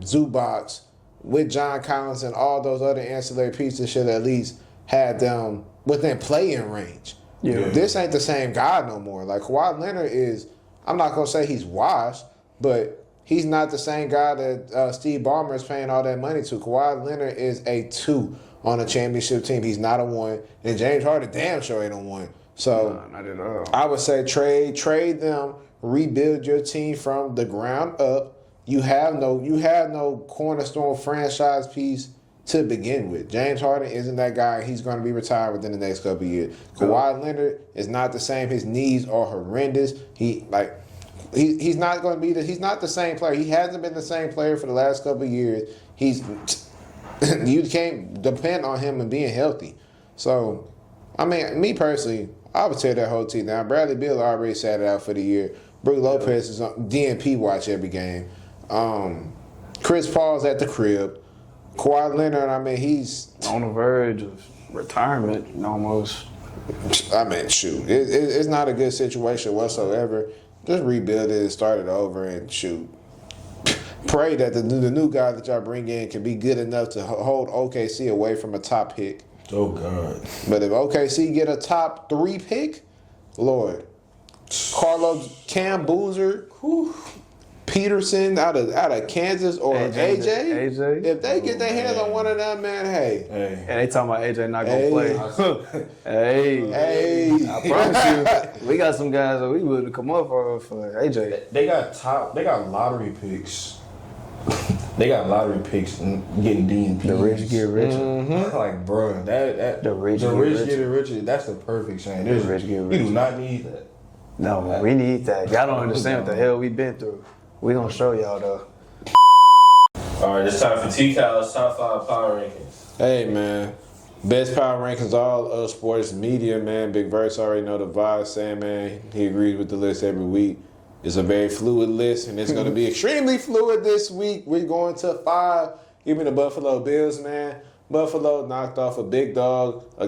Zubac, with John Collins and all those other ancillary pieces should at least have them within playing range. Yeah. This ain't the same guy no more. Like, Kawhi Leonard is, I'm not going to say he's washed, but he's not the same guy that Steve Ballmer is paying all that money to. Kawhi Leonard is a 2 on a championship team. He's not a 1. And James Harden damn sure ain't a 1. So Not at all. I would say trade them, rebuild your team from the ground up. You have no cornerstone franchise piece to begin with. James Harden isn't that guy. He's going to be retired within the next couple of years. Kawhi Leonard is not the same. His knees are horrendous. He's not going to be he's not the same player. He hasn't been the same player for the last couple of years. You can't depend on him and being healthy. So, I mean, me personally, I would tear that whole team down. Bradley Beal already sat it out for the year. Brook Lopez is on DNP watch every game. Chris Paul's at the crib. Kawhi Leonard, I mean, he's On the verge of retirement, almost. I mean, shoot. It's not a good situation whatsoever. Just rebuild it and start it over and shoot. Pray that the new guy that y'all bring in can be good enough to hold OKC away from a top pick. Oh, God. But if OKC get a top 3 pick, Lord. Carlos Cam Boozer, Peterson out of Kansas, or AJ. If they get their hands on one of them, man, hey. And they talking about AJ not gonna play. Hey, I promise you, we got some guys that we would come up for AJ. They got lottery picks. They got lottery picks and getting DNPs. The rich get richer. Mm-hmm. Like, bro, the rich get richer. That's the perfect saying. The rich get richer. We do not need that. No, man, we need that. Y'all don't understand what the hell we been through. We gonna show y'all though. All right, it's time for T-Cal's top 5 power rankings. Hey, man. Best power rankings, all of sports media, man. Big Verse already know the vibe, saying, man, he agrees with the list every week. It's a very fluid list, and it's going to be extremely fluid this week. We're going to 5. Give me the Buffalo Bills, man. Buffalo knocked off a big dog, a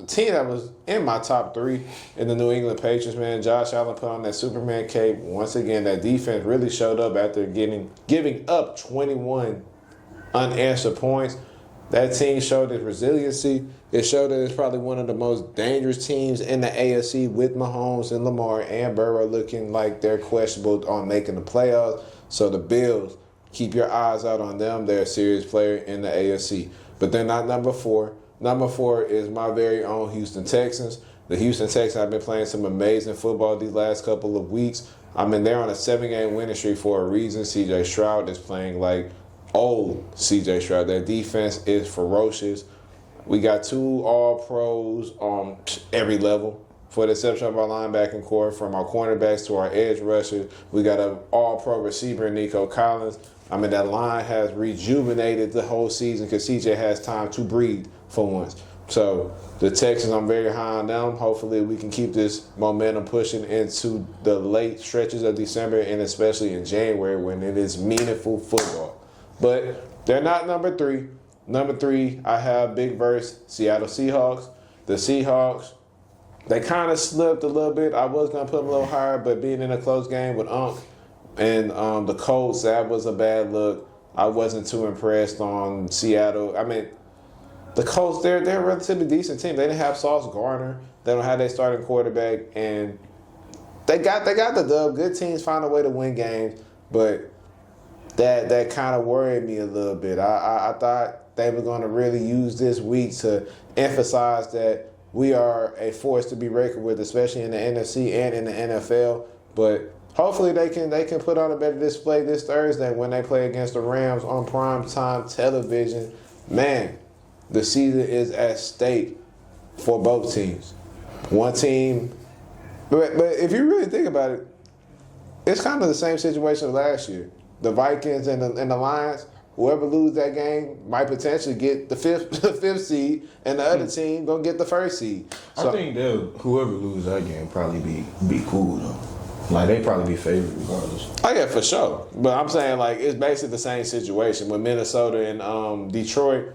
team that was in my top 3 in the New England Patriots, man. Josh Allen put on that Superman cape. Once again, that defense really showed up after giving up 21 unanswered points. That team showed its resiliency. It showed that it's probably one of the most dangerous teams in the AFC with Mahomes and Lamar and Burrow looking like they're questionable on making the playoffs. So the Bills, keep your eyes out on them. They're a serious player in the AFC. But they're not number 4. Number 4 is my very own Houston Texans. The Houston Texans have been playing some amazing football these last couple of weeks. I mean, they're on a 7-game winning streak for a reason. C.J. Stroud is playing like old C.J. Stroud. Their defense is ferocious. We got 2 all-pros on every level. For the exception of our linebacking core, from our cornerbacks to our edge rushers, we got an all-pro receiver, Nico Collins. I mean, that line has rejuvenated the whole season because C.J. has time to breathe for once. So the Texans, I'm very high on them. Hopefully we can keep this momentum pushing into the late stretches of December and especially in January when it is meaningful football. But they're not number 3. Number 3, I have Big Verse, Seattle Seahawks. The Seahawks, they kind of slipped a little bit. I was going to put them a little higher, but being in a close game with Unc and the Colts, that was a bad look. I wasn't too impressed on Seattle. I mean, the Colts, they're a relatively decent team. They didn't have Sauce Gardner. They don't have their starting quarterback. And they got the dub. Good teams find a way to win games, but that kind of worried me a little bit. I thought they were going to really use this week to emphasize that we are a force to be reckoned with, especially in the NFC and in the NFL. But hopefully they can put on a better display this Thursday when they play against the Rams on primetime television. Man, the season is at stake for both teams. One team, but if you really think about it, it's kind of the same situation last year. The Vikings and the Lions, whoever loses that game might potentially get the fifth seed, and the other team gonna get the first seed. So, I think whoever loses that game probably be cool though. Like they probably be favored regardless. Oh yeah, for sure. But I'm saying like it's basically the same situation with Minnesota and Detroit.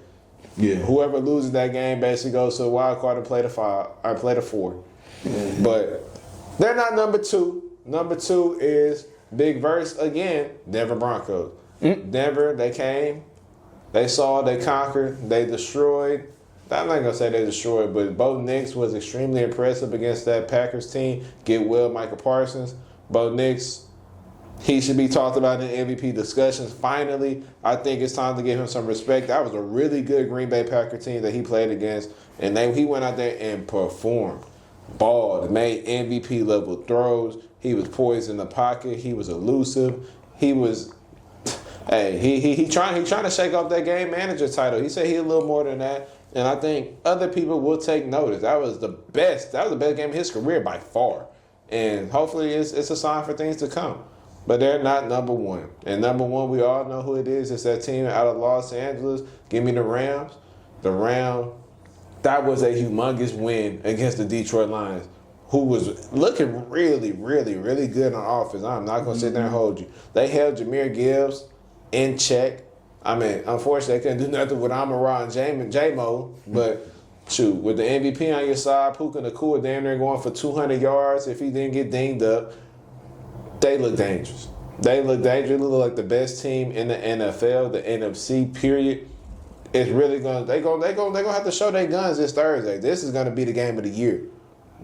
Yeah. Whoever loses that game basically goes to the wild card and play the 4. Mm-hmm. But they're not number 2. Number 2 is Big Verse again, Denver Broncos. Denver, they came, they saw, they conquered, they destroyed. I'm not going to say they destroyed, but Bo Nix was extremely impressive against that Packers team. Get well, Micah Parsons. Bo Nix, he should be talked about in MVP discussions. Finally, I think it's time to give him some respect. That was a really good Green Bay Packer team that he played against, and he went out there and performed. Balled, made MVP level throws. He was poised in the pocket. He was elusive. He was, he trying to shake off that game manager title. He said he a little more than that, and I think other people will take notice. That was the best game of his career by far, and hopefully it's a sign for things to come. But they're not number 1. And number 1, we all know who it is. It's that team out of Los Angeles. Give me the Rams. The Rams. That was a humongous win against the Detroit Lions, who was looking really, really, really good on offense. I'm not going to sit there and hold you. They held Jahmyr Gibbs in check. I mean, unfortunately, they couldn't do nothing with Amon-Ra and J-Mo, but shoot, with the MVP on your side, Puka Nacua damn near going for 200 yards if he didn't get dinged up. They look dangerous. They look dangerous. They look like the best team in the NFL, the NFC, period. It's really they're gonna have to show their guns this Thursday. This is gonna be the game of the year.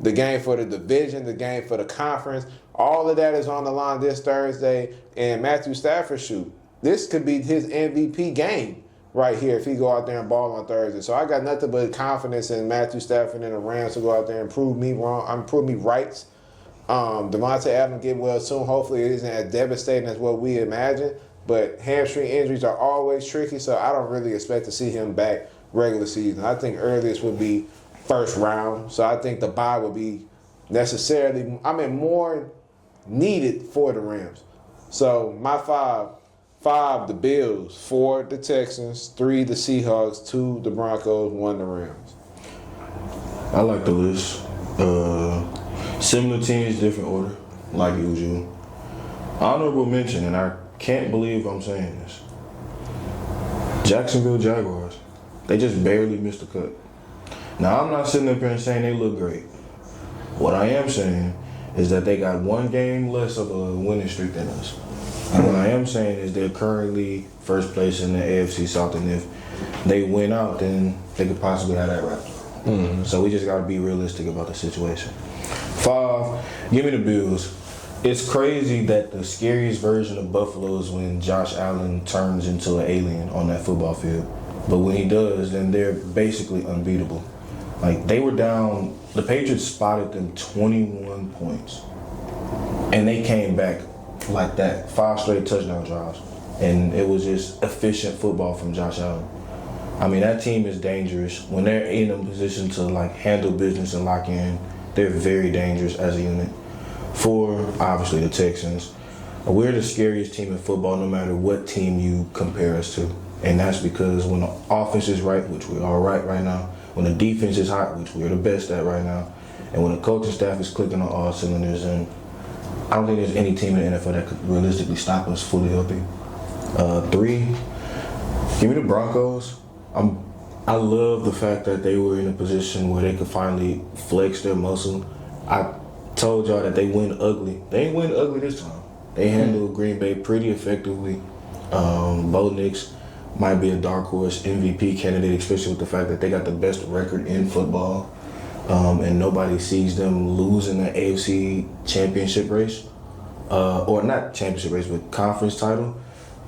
the game for the division, the game for the conference. All of that is on the line this Thursday. And Matthew Stafford, shoot, this could be his MVP game right here if he go out there and ball on Thursday. So I got nothing but confidence in Matthew Stafford and the Rams to go out there and prove me right. Devontae Adams get well soon. Hopefully it isn't as devastating as what we imagine. But hamstring injuries are always tricky, so I don't really expect to see him back regular season. I think earliest would be first round. So I think the bye would be more needed for the Rams. So my five, the Bills, 4, the Texans, 3, the Seahawks, 2, the Broncos, 1, the Rams. I like the list. Similar teams, different order, like usual. Honorable mention, and I can't believe I'm saying this. Jacksonville Jaguars. They just barely missed the cut. Now, I'm not sitting up here and saying they look great. What I am saying is that they got one game less of a winning streak than us. And what I am saying is they're currently first place in the AFC South, and if they win out, then they could possibly have that wrapped up. So we just got to be realistic about the situation. 5, give me the Bills. It's crazy that the scariest version of Buffalo is when Josh Allen turns into an alien on that football field. But when he does, then they're basically unbeatable. Like, they were down, the Patriots spotted them 21 points. And they came back like that, 5 straight touchdown drives. And it was just efficient football from Josh Allen. I mean, that team is dangerous. When they're in a position to, like, handle business and lock in, they're very dangerous as a unit. 4, obviously, the Texans. We're the scariest team in football no matter what team you compare us to. And that's because when the offense is right, which we are right now, when the defense is hot, which we're the best at right now, and when the coaching staff is clicking on all cylinders, and I don't think there's any team in the NFL that could realistically stop us fully healthy. 3, give me the Broncos. I love the fact that they were in a position where they could finally flex their muscle. I told y'all that they win ugly. They ain't win ugly this time. They handled Green Bay pretty effectively. Bo Nix might be a dark horse MVP candidate, especially with the fact that they got the best record in football. And nobody sees them losing the AFC championship race. Or not championship race, but conference title.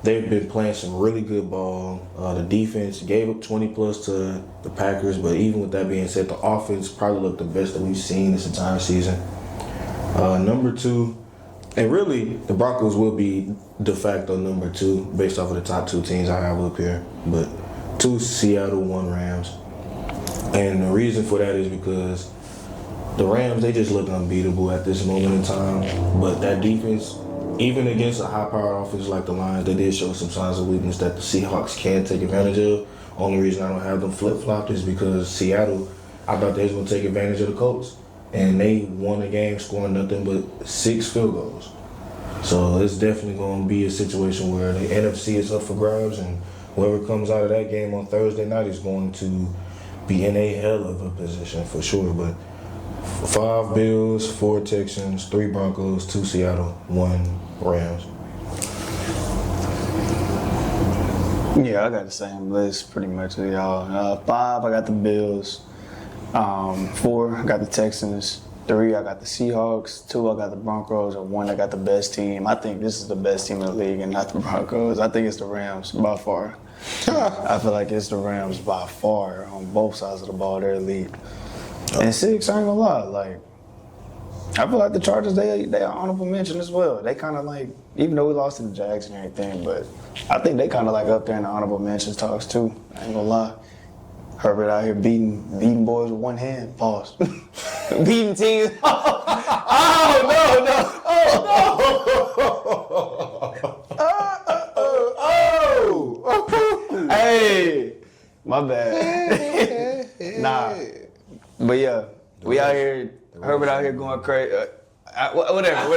They've been playing some really good ball. The defense gave up 20 plus to the Packers, but even with that being said, the offense probably looked the best that we've seen this entire season. Number 2, and really the Broncos will be de facto number 2 based off of the top 2 teams I have up here. But 2 Seattle, 1 Rams. And the reason for that is because the Rams, they just look unbeatable at this moment in time. But that defense, even against a high-powered offense like the Lions, they did show some signs of weakness that the Seahawks can take advantage of. Only reason I don't have them flip-flopped is because Seattle, I thought they was going to take advantage of the Colts. And they won the game scoring nothing but 6 field goals. So it's definitely going to be a situation where the NFC is up for grabs, and whoever comes out of that game on Thursday night is going to be in a hell of a position for sure. But 5 Bills, 4 Texans, 3 Broncos, 2 Seattle, 1 Rams. Yeah, I got the same list pretty much with y'all. 5, I got the Bills. 4, I got the Texans. 3, I got the Seahawks. 2, I got the Broncos. And 1, I got the best team. I think this is the best team in the league and not the Broncos. I think it's the Rams by far. I feel like it's the Rams by far on both sides of the ball. They're elite. And 6, I ain't gonna lie, like, I feel like the Chargers, they are honorable mention as well. They kind of like, even though we lost to the Jags and everything, but I think they kind of like up there in the honorable mentions talks too. I ain't gonna lie. Herbert out here beating boys with one hand. Pause. Beating teams. Hey, my bad. Nah, but yeah, we out here. Herbert out here going crazy. Whatever.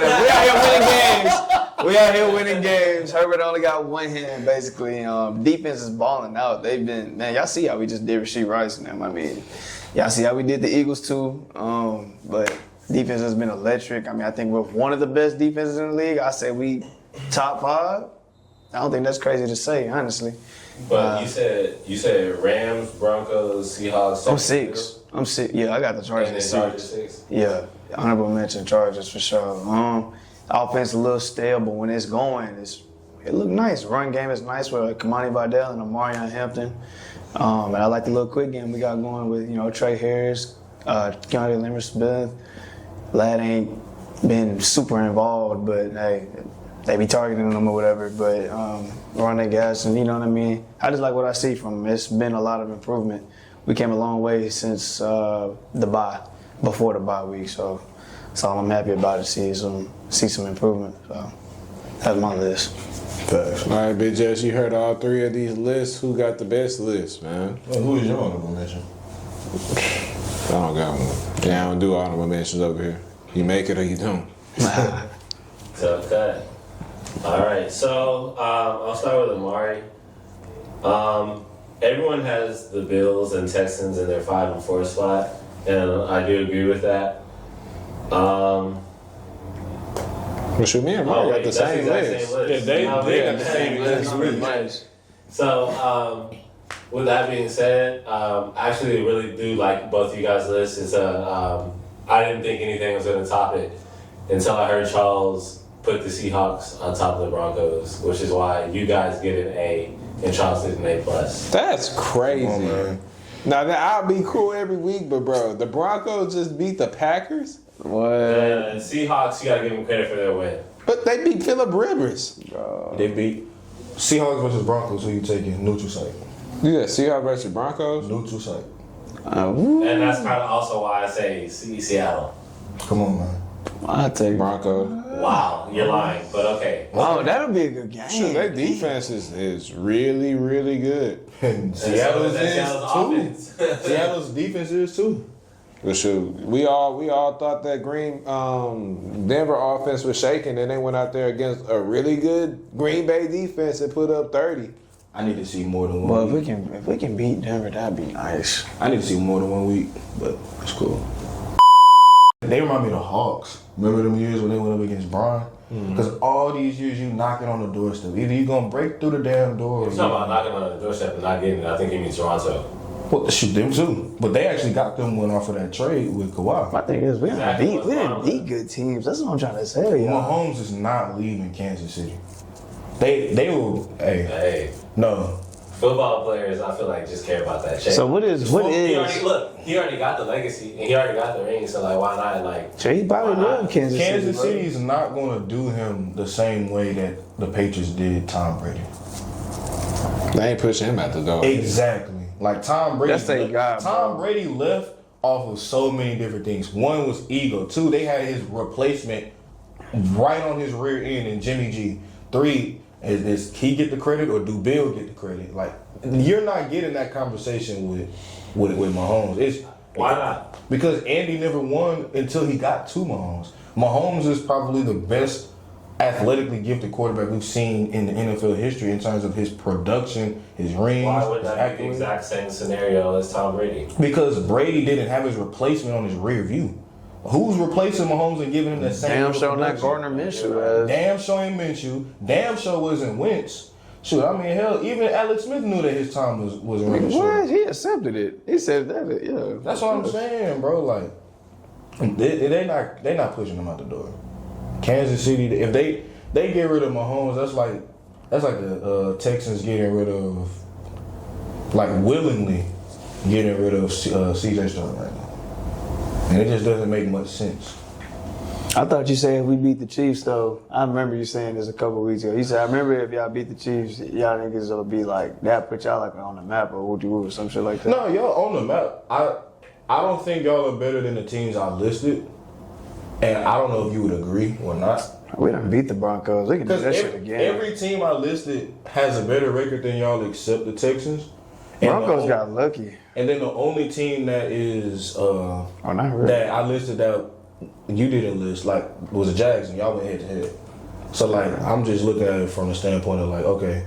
We out here winning games. Herbert only got one hand, basically. Defense is balling out. They've been, man, y'all see how we just did Rasheed Rice and them. I mean, y'all see how we did the Eagles too. But defense has been electric. I mean, I think we're one of the best defenses in the league. I say we top 5. don't think that's crazy to say, honestly. But you said Rams, Broncos, Seahawks. I'm 6. Yeah, I got the Chargers at 6. Yeah, honorable mention Chargers for sure. Offense a little stale, but when it's going, it look nice. Run game is nice with Kamani Vidal and Amarion Hampton. And I like the little quick game we got going with, Trey Harris, Keanu Leonard-Smith. Lad ain't been super involved, but hey, they be targeting them or whatever. But running gas, and you know what I mean? I just like what I see from him. It's been a lot of improvement. We came a long way since before the bye week. So that's all I'm happy about to see some improvement. So that's my list. Facts. All right, Big Jess, you heard all 3 of these lists. Who got the best list, man? Well, who is your honorable mention? I don't got one. Yeah, I don't do honorable mentions over here. You make it or you don't. Tough cut. All right, so I'll start with Amari. Everyone has the Bills and Texans in their 5 and 4 spot, and I do agree with that. Well, shoot, me and Amari got the same list. Yeah, they got the same list. Pretty much. So, with that being said, I actually really do like both of you guys' lists. I didn't think anything was going to top it until I heard Charles put the Seahawks on top of the Broncos, which is why you guys get an A and Charles gets an A+. That's crazy. Now, I'll be cool every week, but bro, the Broncos just beat the Packers? What? And Seahawks, you got to give them credit for their win. But they beat Phillip Rivers. They beat Seahawks versus Broncos. Who you taking? Neutral site. Yeah, Seahawks versus Broncos? Neutral site. And that's kind of also why I say Seattle. Come on, man. I take Broncos. Wow, you're lying, but okay. Oh, that'll be a good game. Sure, their defense is really, really good. And Seattle's is offense. too. Seattle's defense is too. Well, shoot, we all thought that Denver offense was shaking, and they went out there against a really good Green Bay defense and put up 30. I need to see more than 1 Well, week. if we can beat Denver, that'd be nice. I need to see more than 1 week, but it's cool. They remind me of the Hawks. Remember them years when they went up against Brian? Because all these years you knocking on the doorstep. Either you gonna break through the damn door. You're talking about knocking on the doorstep and not getting it. I think you mean Toronto. Well, shoot them too. But they actually got them one off of that trade with Kawhi. My thing is, we Exactly. didn't beat good teams. That's what I'm trying to say, y'all. Mahomes is not leaving Kansas City. They will. Hey, No. football players, I feel like just care about that check. So what is? He already got the legacy and he already got the ring. So like, why not? Like, He probably love Kansas City. Kansas City's not going to do him the same way that the Patriots did Tom Brady. They ain't pushing him out the door. Exactly. Like Tom Brady. That's their guy, Tom bro. Brady left off of so many different things. One was ego. 2, they had his replacement right on his rear end in Jimmy G. 3, is he get the credit or do Bill get the credit? Like, you're not getting that conversation with Mahomes. why not? Because Andy never won until he got to Mahomes. Mahomes is probably the best athletically gifted quarterback we've seen in the NFL history in terms of his production, his rings, Why would his that be the accolades. exact same scenario as Tom Brady? Because Brady didn't have his replacement on his rear view. Who's replacing Mahomes and giving him that same Damn level sure of not production? Gardner Minshew. Damn sure ain't Minshew. Damn sure wasn't Wentz. Shoot, I mean, hell, even Alex Smith knew that his time was running What? short. He accepted it. He said that. Yeah. That's what I'm saying, bro. Like, they not pushing him out the door. Kansas City, if they get rid of Mahomes, that's like the Texans getting rid of, like, willingly getting rid of C.J. Stroud right now. And it just doesn't make much sense. I thought you said if we beat the Chiefs, though. I remember you saying this a couple of weeks ago. You said, I remember if y'all beat the Chiefs, y'all niggas will be like, that put y'all like on the map or woo or some shit like that. No, y'all on the map. I don't think y'all are better than the teams I listed. And I don't know if you would agree or not. We done beat the Broncos. We can do Because that shit again. every team I listed has a better record than y'all except the Texans. And Broncos got lucky. And then the only team that is Oh, not really. that I listed that you didn't list like was the Jags, and y'all went head to head. So like I'm just looking at it from the standpoint of like, okay,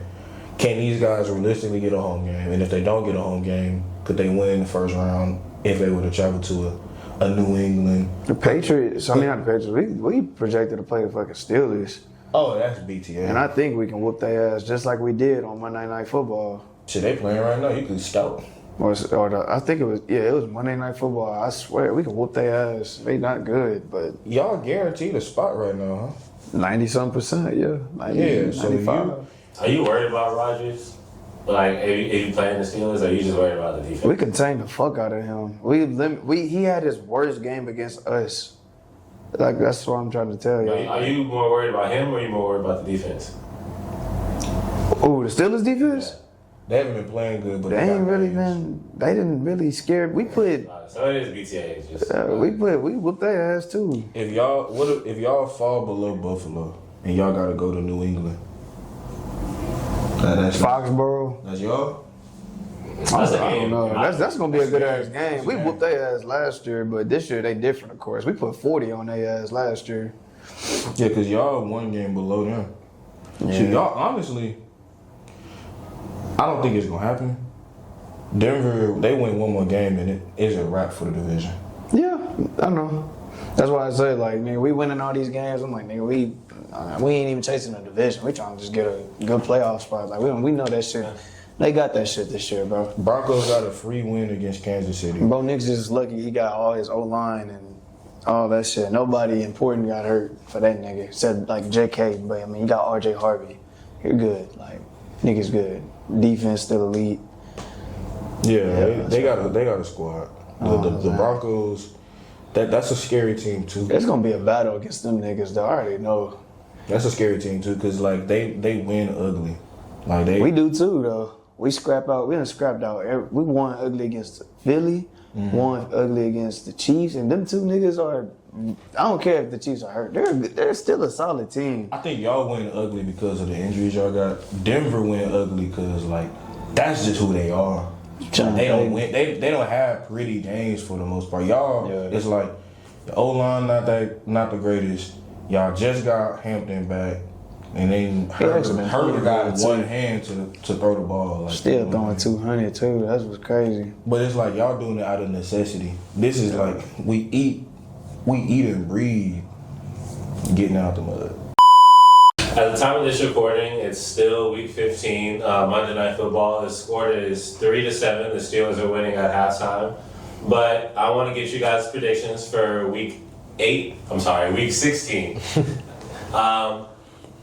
can these guys realistically get a home game? And if they don't get a home game, could they win in the first round if they were to travel to a New England? The Patriots, I mean not the Patriots, we projected to play the fucking Steelers. Oh, that's BTA. And I think we can whoop their ass just like we did on Monday Night Football. Shit, they playing right now. You can scout. I think it was Monday Night Football. I swear we can whoop their ass. They not good, but Y'all guaranteed a spot right now, huh? 90-some%, yeah. 90, Yeah, so 95. Are you worried about Rodgers? Like, if you playing the Steelers, or are you just worried about the defense? We contained the fuck out of him. He had his worst game against us. Like, that's what I'm trying to tell you. Are you more worried about him, or are you more worried about the defense? Ooh, the Steelers defense? Yeah. They haven't been playing good, but They didn't really scare. We put, So it is BTA. It's just, we whooped their ass too. if y'all fall below Buffalo and y'all gotta go to New England, that's Foxborough. That's y'all. That's a I game. don't know. That's gonna be a good ass game. We whooped their ass last year, but this year they different, of course. We put 40 on their ass last year. Yeah, cause y'all one game below them. Yeah. So y'all honestly, I don't think it's gonna happen. Denver, they win one more game and it is a wrap for the division. Yeah, I know. That's why I say, like, nigga, we winning all these games. I'm like, nigga, we ain't even chasing a division. We trying to just get a good playoff spot. Like, we know that shit. They got that shit this year, bro. Broncos got a free win against Kansas City. Bo Nix is lucky he got all his O-line and all that shit. Nobody important got hurt for that nigga. Except, like, JK, but, I mean, you got RJ Harvey. You're good. Like, nigga's good. Defense still elite. Yeah, they got a squad. The Broncos, that's a scary team too. It's gonna be a battle against them niggas, though. I already know. That's a scary team too, cause like they win ugly. Like We do too, though. We scrapped out. We done scrapped out. We won ugly against Philly. Won ugly against the Chiefs, and them two niggas are. I don't care if the Chiefs are hurt. They're still a solid team. I think y'all win ugly because of the injuries y'all got. Denver win ugly because like that's just who they are. They don't win. They don't have pretty games for the most part. Y'all, it's like the O-line not the greatest. Y'all just got Hampton back, and then Herbert got one hand to throw the ball. Like, Still throwing 200 too. That's what's crazy. But it's like y'all doing it out of necessity. This is like we eat and breathe getting out the mud. At the time of this recording, it's still week 15, Monday Night Football. The score is 3-7. The Steelers are winning at halftime. But I want to get you guys predictions for week 16.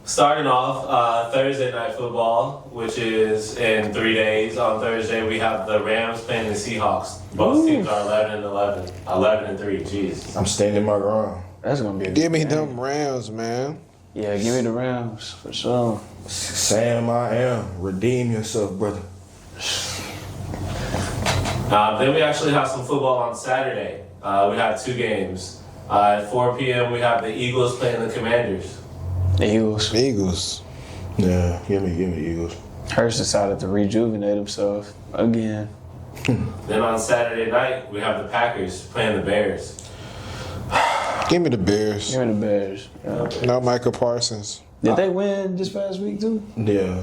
Starting off, Thursday Night Football, which is in 3 days. On Thursday, we have the Rams playing the Seahawks. Both teams are 11-11. 11-3, jeez. I'm standing my ground. That's gonna be a Give good me game. them Rams, man. Yeah, give me the Rams for sure. Sam, I am. Redeem yourself, brother. Then we actually have some football on Saturday. We have 2 games. At 4 p.m., we have the Eagles playing the Commanders. The Eagles. Eagles. Yeah, give me the Eagles. Hurst decided to rejuvenate himself again. Then on Saturday night, we have the Packers playing the Bears. Give me the Bears. Give me the Bears. Yeah. No Micah Parsons. Did they win this past week too? Yeah.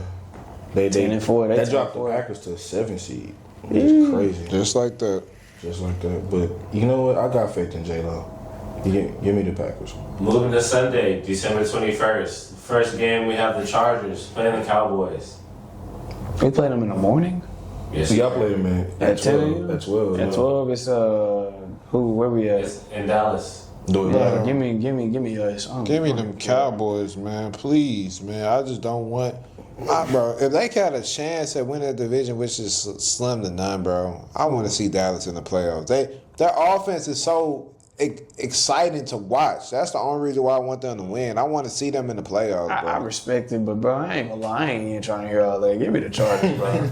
They 10-4. That dropped the Packers to a 7 seed. It's crazy. Just like that. Just like that. But you know what? I got faith in J-Lo. Give me the Packers. Moving to Sunday, December 21st. First game, we have the Chargers playing the Cowboys. We played them in the morning? Yes. So y'all play them At 10? At 12. At 12, it's where we at? It's in Dallas. Yeah, give me us. Give me them Cowboys, man. Please, man. I just don't want. Bro, if they got a chance at winning the division, which is slim to none, bro, I want to see Dallas in the playoffs. Their offense is so exciting to watch. That's the only reason why I want them to win. I want to see them in the playoffs, bro. I respect it, but bro, I ain't gonna lie. I ain't even trying to hear all that. Give me the Chargers, bro.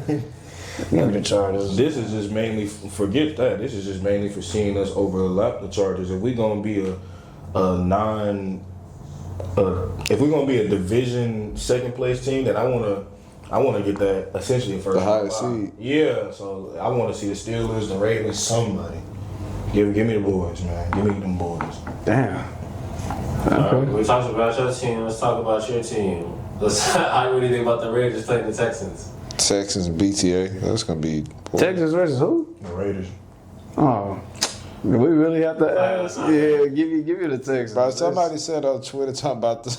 Give me the Chargers. This is just mainly, forget that. This is just mainly for seeing us overlap the Chargers. If we're going to be if we're going to be a division second place team, then I want to get that essentially first. The highest seed. Yeah, so I want to see the Steelers, the Ravens, somebody. Give me the boys, man. Give me them boys. Damn. Alright, we talked about your team. Let's talk about your team. How do you think about the Raiders playing the Texans? Texans BTA. That's gonna be poor. Texas versus who? The Raiders. Oh, Do we really have to ask? Yeah, give me the text. Bro, somebody said on Twitter talking about the.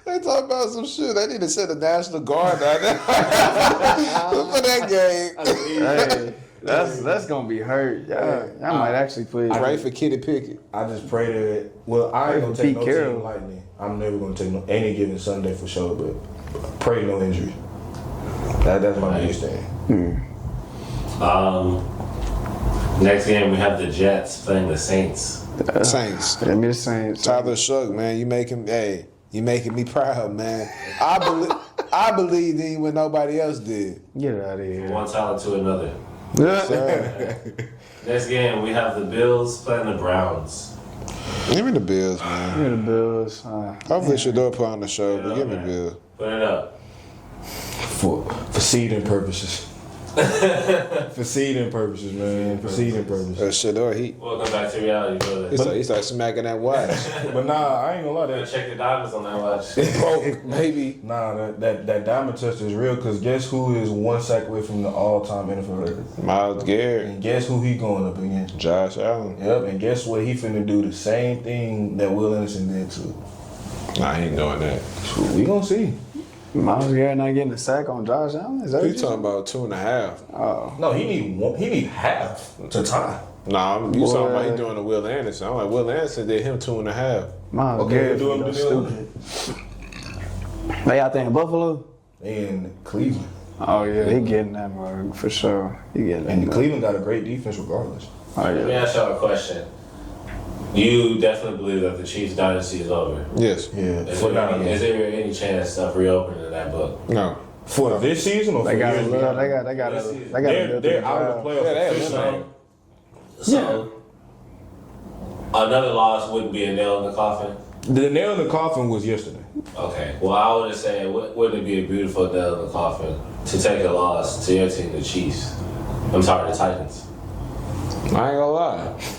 They talking about some shit. They need to send a National Guard down there for that game. Hey, that's gonna be hurt. Y'all might actually put. Pray for Kenny Pickett. I just pray that. Well, I ain't gonna take no team lightly. I'm never gonna take no any given Sunday for sure, but pray no injury. That's my biggest thing. Next game we have the Jets playing the Saints. Saints. Give me the Saints. Tyler Shook, man, you making me proud, man. I believed in you when nobody else did. Get out of here. One talent to another. Sir. Next game we have the Bills playing the Browns. Give me the Bills, man. Give me the Bills. Hopefully Shador put on the show, but give me the Bills. Put it up. For seeding purposes. For seeding purposes, man. For seeding purposes. Shador, he Welcome back to reality, brother. he started smacking that watch. But nah, I ain't gonna lie. Better check the diamonds on that watch. Broke, maybe. Nah, that diamond test is real. Cause guess who is one sack away from the all-time NFL record? Myles Garrett. And guess who he going up against? Josh Allen. Yep. And guess what? He finna do the same thing that Will Anderson did too. Nah, he ain't doing that. We gonna see. Myles Garrett not getting a sack on Josh Allen? Is that You what talking about 2.5? Oh. No, he need half to tie. Nah, you talking about he doing the Will Anderson. I'm like, Will Anderson did him 2.5. Myles Okay, Garrett do him go to stupid. They out there in Buffalo? In Cleveland. Oh yeah, he getting that mark for sure. He getting that. And mark. Cleveland got a great defense regardless. Oh Let me yeah. ask y'all a question. You definitely believe that the Chiefs' dynasty is over. Yes. Yeah. Is there any chance of reopening that book? No. For this season or They for got years a beyond? they got They're out of the playoffs. Yeah, they officially. So another loss wouldn't be a nail in the coffin. The nail in the coffin was yesterday. Okay. Well, I would just say, wouldn't it be a beautiful nail in the coffin to take a loss to your team, the Chiefs? I'm sorry, the Titans. I ain't gonna lie.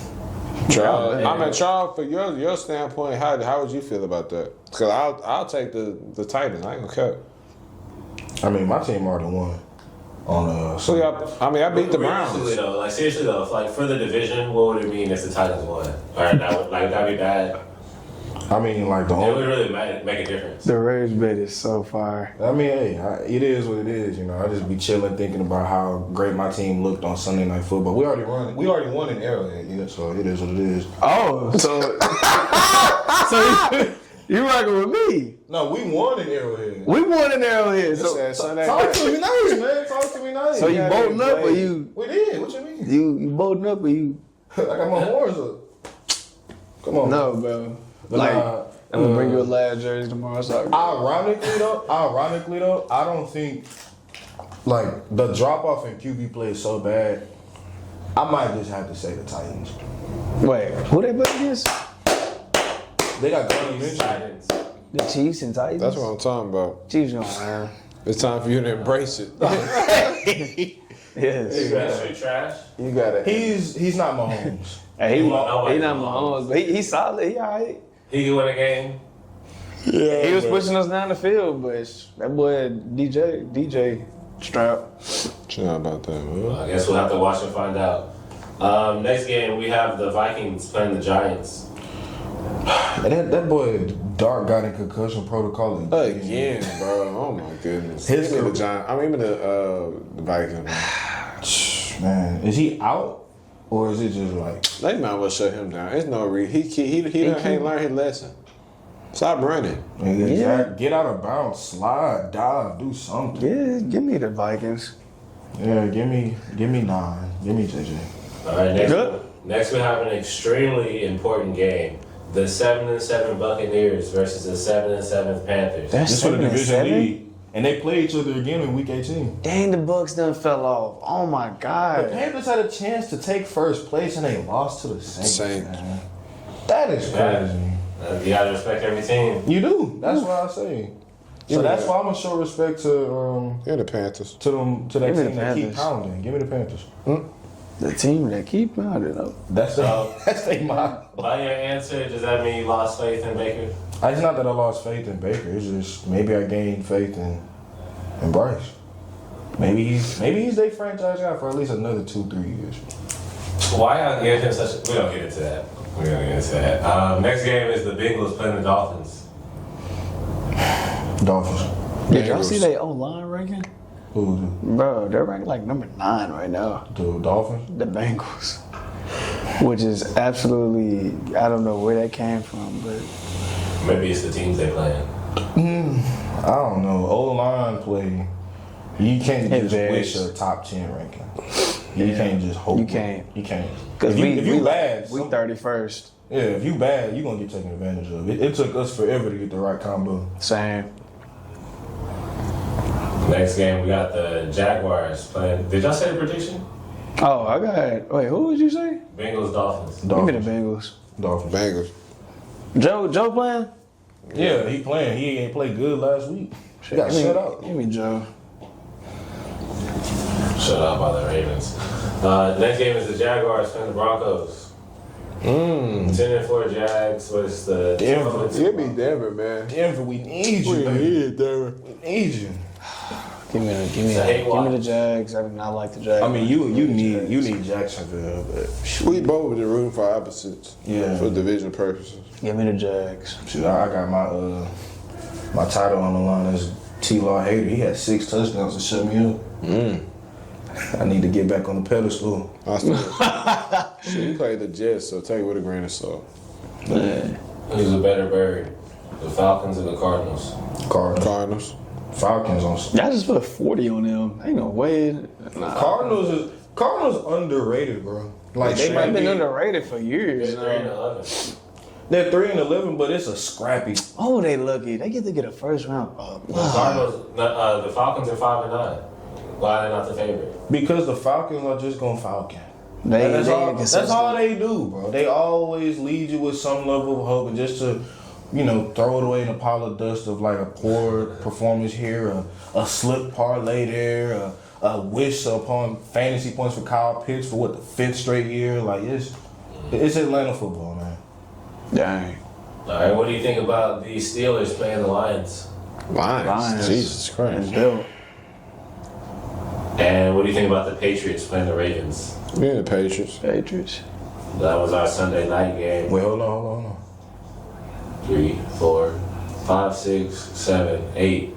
Charles, I mean, Charles, for your standpoint, how would you feel about that? Because I'll take the Titans. I ain't gonna care. I mean, my team already won. So I beat the Browns. Seriously though, for the division, what would it mean if the Titans won? Or that'd be bad. I mean, like the It whole. would really make a difference. The Rage bet is so fire. I mean, hey, it is what it is. You know, I just be chilling, thinking about how great my team looked on Sunday Night Football. We already won in Arrowhead, so it is what it is. Oh, so you rocking with me? No, we won in Arrowhead. We won in Arrowhead. So Talk to me nice, man. Talk to me nice. you bolting up or you? We did. What you mean? You bolting up or you? I got my horns up. Come on. No, bro. But Like, nah, I'm gonna bring you a last jersey tomorrow. Sorry. Ironically though, I don't think like the drop off in QB play is so bad. I might just have to say the Titans. Wait, who they play against? They got Gardner Minshew. Titans. The Chiefs and Titans. That's what I'm talking about. Chiefs gonna win. It's time for you to embrace it. Yes. That's straight trash. You got it. He's not Mahomes. Hey, he not Nobody Mahomes, but he's solid. He alright. He can win a game. Yeah, He was pushing us down the field, but that boy DJ Strap. Chill out about that, man. I guess we'll have to watch and find out. Next game, we have the Vikings playing the Giants. And that boy Dark got in concussion protocol Again, bro. Oh my goodness. His Give me the Giants. I mean, the Vikings. Man, is he out or is it just like They might as well shut him down. There's no reason. He ain't learned his lesson. Stop running. get out of bounds, slide, dive, do something? Yeah, give me the Vikings. Yeah, give me 9. Give me JJ. All right, next we have an extremely important game. The 7-7 Buccaneers versus the 7-7 Panthers. That's This for the 7-7? division lead. And they play each other again in week 18. Dang, the Bucks done fell off. Oh my The God. Panthers had a chance to take first place and they lost to the Saints. Saints. Man. That is crazy. You gotta respect every team. You do. That's what I say. So that's why I'm gonna show respect to You're the Panthers. that Give me team the that keep Panthers. pounding. Give me the Panthers. The team that keep pounding up. That's they my. By your answer, does that mean you lost faith in Baker? It's not that I lost faith in Baker. It's just maybe I gained faith in Bryce. Maybe he's their franchise guy for at least another 2-3 years. Why y'all give him such? We don't get into that. Next game is the Bengals playing the Dolphins. Dolphins. Did y'all see they online ranking? Who? Bro, they're ranked like number 9 right now. The Dolphins? The Bengals. Which is absolutely, I don't know where that came from, but. Maybe it's the teams they playing. I don't know. O-line play. You can't It just varies. wish a top 10 ranking. You can't just hope. You can't. You can't. Because If you bad, we 31st. yeah, if you bad, you're going to get taken advantage of. It took us forever to get the right combo. Same. Next game, we got the Jaguars playing. Did y'all say the prediction? Oh, I got. Wait, who would you say? Bengals, Dolphins. Give me the Bengals. Dolphins. Bengals. Joe playing? Yeah, he playing. He ain't played good last week. He got shut out. Give me Joe. Shut out by the Ravens. Next game is the Jaguars playing the Broncos. 10-4 Jags. What's the Denver. Give me Denver, man. Denver, we need you, baby. Denver. We need you. Give me the Jags. I do not like the Jags. I mean, you need Jacksonville, but We both were rooting for opposites. Yeah. For division purposes. Give me the Jags. shoot, I got my title on the line as T-Law hater. He had 6 touchdowns to shut me up. I need to get back on the pedestal. I still, shit, you played the Jets, so take it with a grain of salt. Man. Who's a better bird? The Falcons or the Cardinals? Cardinals. Falcons on. Y'all just put 40 on them. Ain't no way. Nah. Cardinals underrated, bro. Like they might They've been be underrated for years. They're now. 3-11. They're 3-11, but it's a scrappy. Oh, they lucky. They get to get a first round. The Cardinals, the Falcons are 5-9. Why are they not the favorite? Because the Falcons are just gonna Falcon. That's That's all they do, bro. They always lead you with some level of hope, and just to, throw it away in a pile of dust of like a poor performance here, a slip parlay there, a wish upon fantasy points for Kyle Pitts for the 5th straight year. Like it's Atlanta football, man. Dang. All right, what do you think about the Steelers playing the Lions? Lions. Jesus Christ. Bill. And what do you think about the Patriots playing the Ravens? Yeah, the Patriots. That was our Sunday night game. Wait, hold on. 3, 4, 5, 6, 7, 8.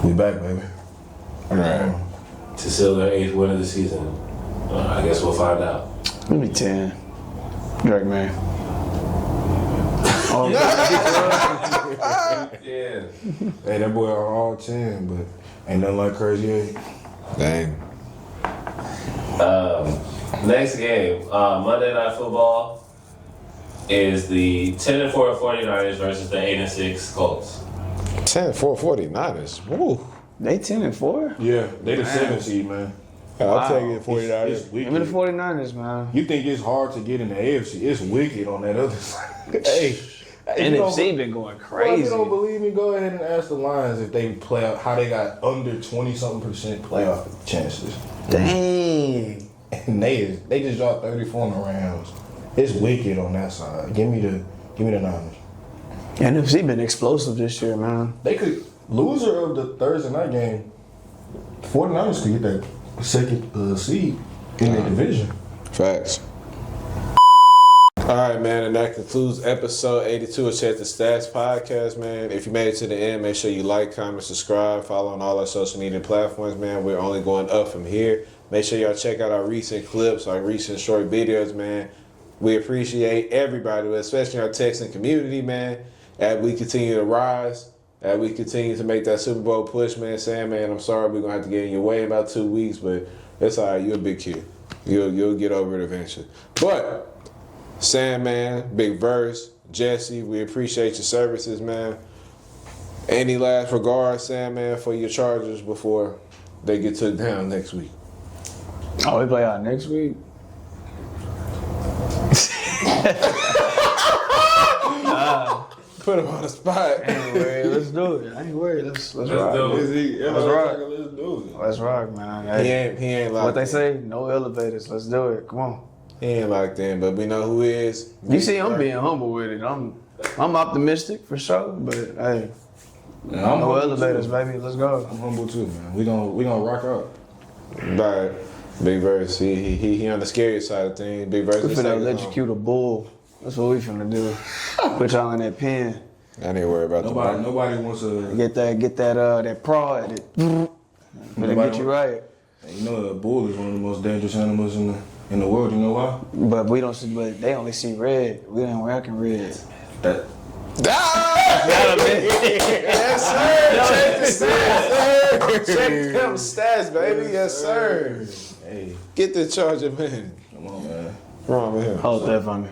We back, baby. All right. To seal their 8th win of the season. I guess we'll find out. Give me 10. Drake, man. Oh, Yeah. Hey, that boy are all 10, but ain't nothing like crazy 8. Dang. Next game, Monday Night Football, is the 10-4 49ers versus the 8-6 Colts. 10-4 49ers. Woo. They 10-4? Yeah, they the 7th seed, man. I'll take it 49ers. It's Give me the wicked. 49ers, man. You think it's hard to get in the AFC? It's wicked on that other side. Hey, NFC been going If crazy. you don't believe me, go ahead and ask the Lions if they play out how they got under 20-something% playoff chances. Dang. And they just dropped 34 in the Rams. It's wicked on that side. Give me the Niners. NFC been explosive this year, man. They could loser of the Thursday night game. 49ers could get that second seed in their division. Facts. All right, man, and that concludes episode 82 of Check the Stats podcast, man. If you made it to the end, make sure you like, comment, subscribe, follow on all our social media platforms, man. We're only going up from here. Make sure y'all check out our recent clips, our recent short videos, man. We appreciate everybody, especially our Texan community, man, as we continue to rise, as we continue to make that Super Bowl push, man. Sam, man, I'm sorry we're going to have to get in your way in about 2 weeks, but it's all right. You're a big kid. You'll get over it eventually. But Sam, man, Big Verse, Jesse, we appreciate your services, man. Any last regards, Sam, man, for your Chargers before they get took down next week? Oh, we play out next week? Put him on the spot. Anyway, let's do it. I ain't worried. Let's rock. do it. Let's rock. Let's do it. Let's rock, man. Hey, He ain't locked what they in. say? No elevators. Let's do it. Come on. He ain't locked in, but we know who is. You see, I'm being humble with it. I'm optimistic for sure, but hey, Yeah, I'm no humble elevators, too. baby. Let's go. I'm humble too, man. We gonna rock out. Bye. Big Verse, he on the scary side of things. Big Verse. We finna electrocute a bull. That's what we finna do. Put y'all in that pen. I ain't worried about Nobody wants to Get that prod. Better get you right. You know, a bull is one of the most dangerous animals in the world. You know why? But we don't see. But they only see red. We ain't working red. That. Yes, sir. Check the stats. Check them stats, baby. Yes, sir. Hey, Get the Charger, man. come on, man. What's wrong with him? Hold that for me.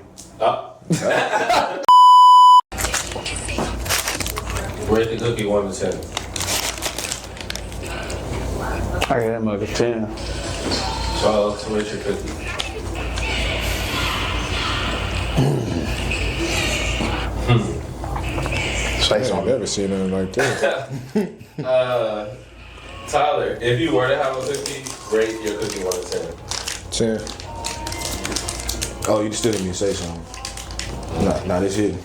Rate the cookie 1 to 10. I got that mug a 10. Charles, rate your cookie. I've never seen nothing like that. Tyler, if you were to have a cookie, rate your cookie 1 to 10. 10. Oh, you still didn't even say something. Nah, this hitting.